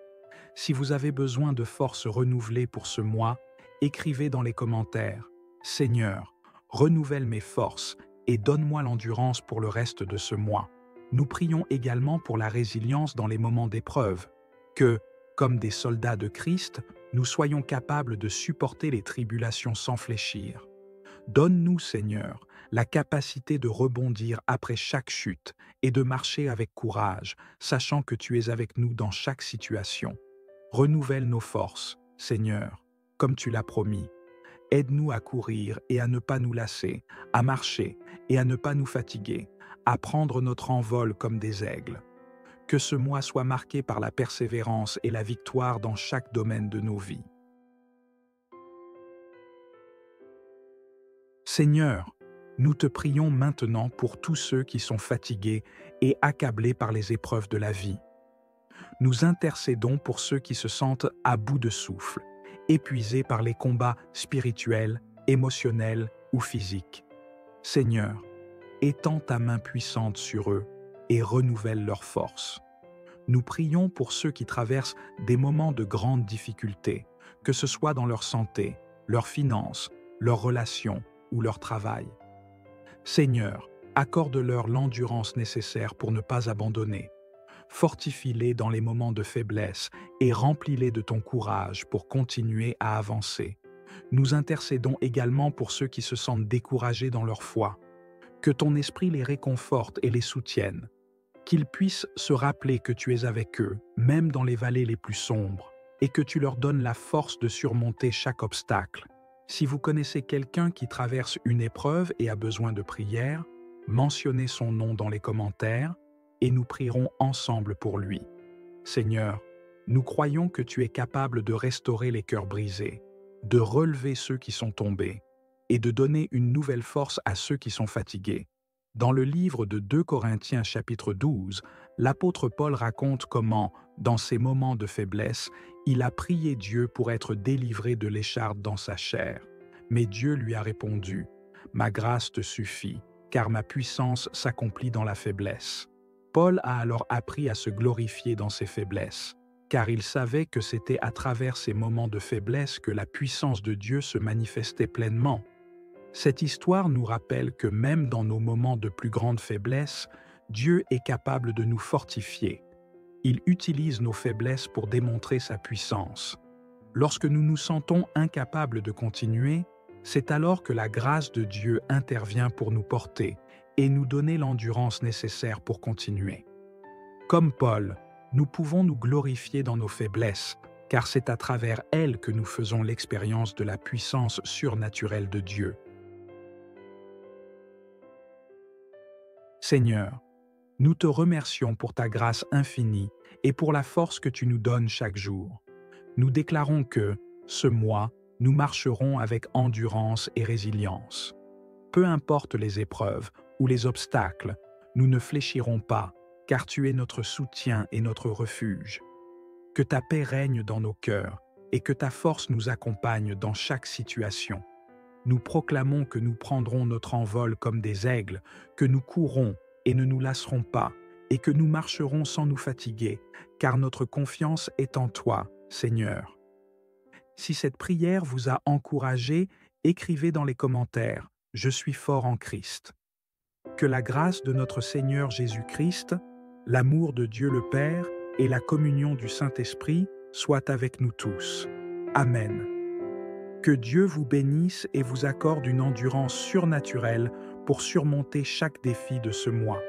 Si vous avez besoin de forces renouvelées pour ce mois, écrivez dans les commentaires « Seigneur, renouvelle mes forces et donne-moi l'endurance pour le reste de ce mois. » Nous prions également pour la résilience dans les moments d'épreuve, que, comme des soldats de Christ, nous soyons capables de supporter les tribulations sans fléchir. Donne-nous, Seigneur, la capacité de rebondir après chaque chute et de marcher avec courage, sachant que tu es avec nous dans chaque situation. Renouvelle nos forces, Seigneur, comme tu l'as promis. Aide-nous à courir et à ne pas nous lasser, à marcher et à ne pas nous fatiguer, à prendre notre envol comme des aigles. Que ce mois soit marqué par la persévérance et la victoire dans chaque domaine de nos vies. Seigneur, nous te prions maintenant pour tous ceux qui sont fatigués et accablés par les épreuves de la vie. Nous intercédons pour ceux qui se sentent à bout de souffle, épuisés par les combats spirituels, émotionnels ou physiques. Seigneur, étends ta main puissante sur eux et renouvelle leurs forces. Nous prions pour ceux qui traversent des moments de grande difficulté, que ce soit dans leur santé, leurs finances, leurs relations ou leur travail. Seigneur, accorde-leur l'endurance nécessaire pour ne pas abandonner. Fortifie-les dans les moments de faiblesse et remplis-les de ton courage pour continuer à avancer. Nous intercédons également pour ceux qui se sentent découragés dans leur foi. Que ton esprit les réconforte et les soutienne. Qu'ils puissent se rappeler que tu es avec eux, même dans les vallées les plus sombres, et que tu leur donnes la force de surmonter chaque obstacle. Si vous connaissez quelqu'un qui traverse une épreuve et a besoin de prière, mentionnez son nom dans les commentaires et nous prierons ensemble pour lui. Seigneur, nous croyons que tu es capable de restaurer les cœurs brisés, de relever ceux qui sont tombés et de donner une nouvelle force à ceux qui sont fatigués. Dans le livre de 2 Corinthiens chapitre 12, l'apôtre Paul raconte comment, dans ces moments de faiblesse, il a prié Dieu pour être délivré de l'écharpe dans sa chair. Mais Dieu lui a répondu « Ma grâce te suffit, car ma puissance s'accomplit dans la faiblesse. » Paul a alors appris à se glorifier dans ses faiblesses, car il savait que c'était à travers ces moments de faiblesse que la puissance de Dieu se manifestait pleinement. Cette histoire nous rappelle que même dans nos moments de plus grande faiblesse, Dieu est capable de nous fortifier. Il utilise nos faiblesses pour démontrer sa puissance. Lorsque nous nous sentons incapables de continuer, c'est alors que la grâce de Dieu intervient pour nous porter et nous donner l'endurance nécessaire pour continuer. Comme Paul, nous pouvons nous glorifier dans nos faiblesses, car c'est à travers elles que nous faisons l'expérience de la puissance surnaturelle de Dieu. Seigneur, nous te remercions pour ta grâce infinie et pour la force que tu nous donnes chaque jour. Nous déclarons que, ce mois, nous marcherons avec endurance et résilience. Peu importe les épreuves ou les obstacles, nous ne fléchirons pas, car tu es notre soutien et notre refuge. Que ta paix règne dans nos cœurs et que ta force nous accompagne dans chaque situation. Nous proclamons que nous prendrons notre envol comme des aigles, que nous courrons et ne nous lasserons pas, et que nous marcherons sans nous fatiguer, car notre confiance est en toi, Seigneur. Si cette prière vous a encouragé, écrivez dans les commentaires « Je suis fort en Christ ». Que la grâce de notre Seigneur Jésus-Christ, l'amour de Dieu le Père et la communion du Saint-Esprit soient avec nous tous. Amen. Que Dieu vous bénisse et vous accorde une endurance surnaturelle pour surmonter chaque défi de ce mois.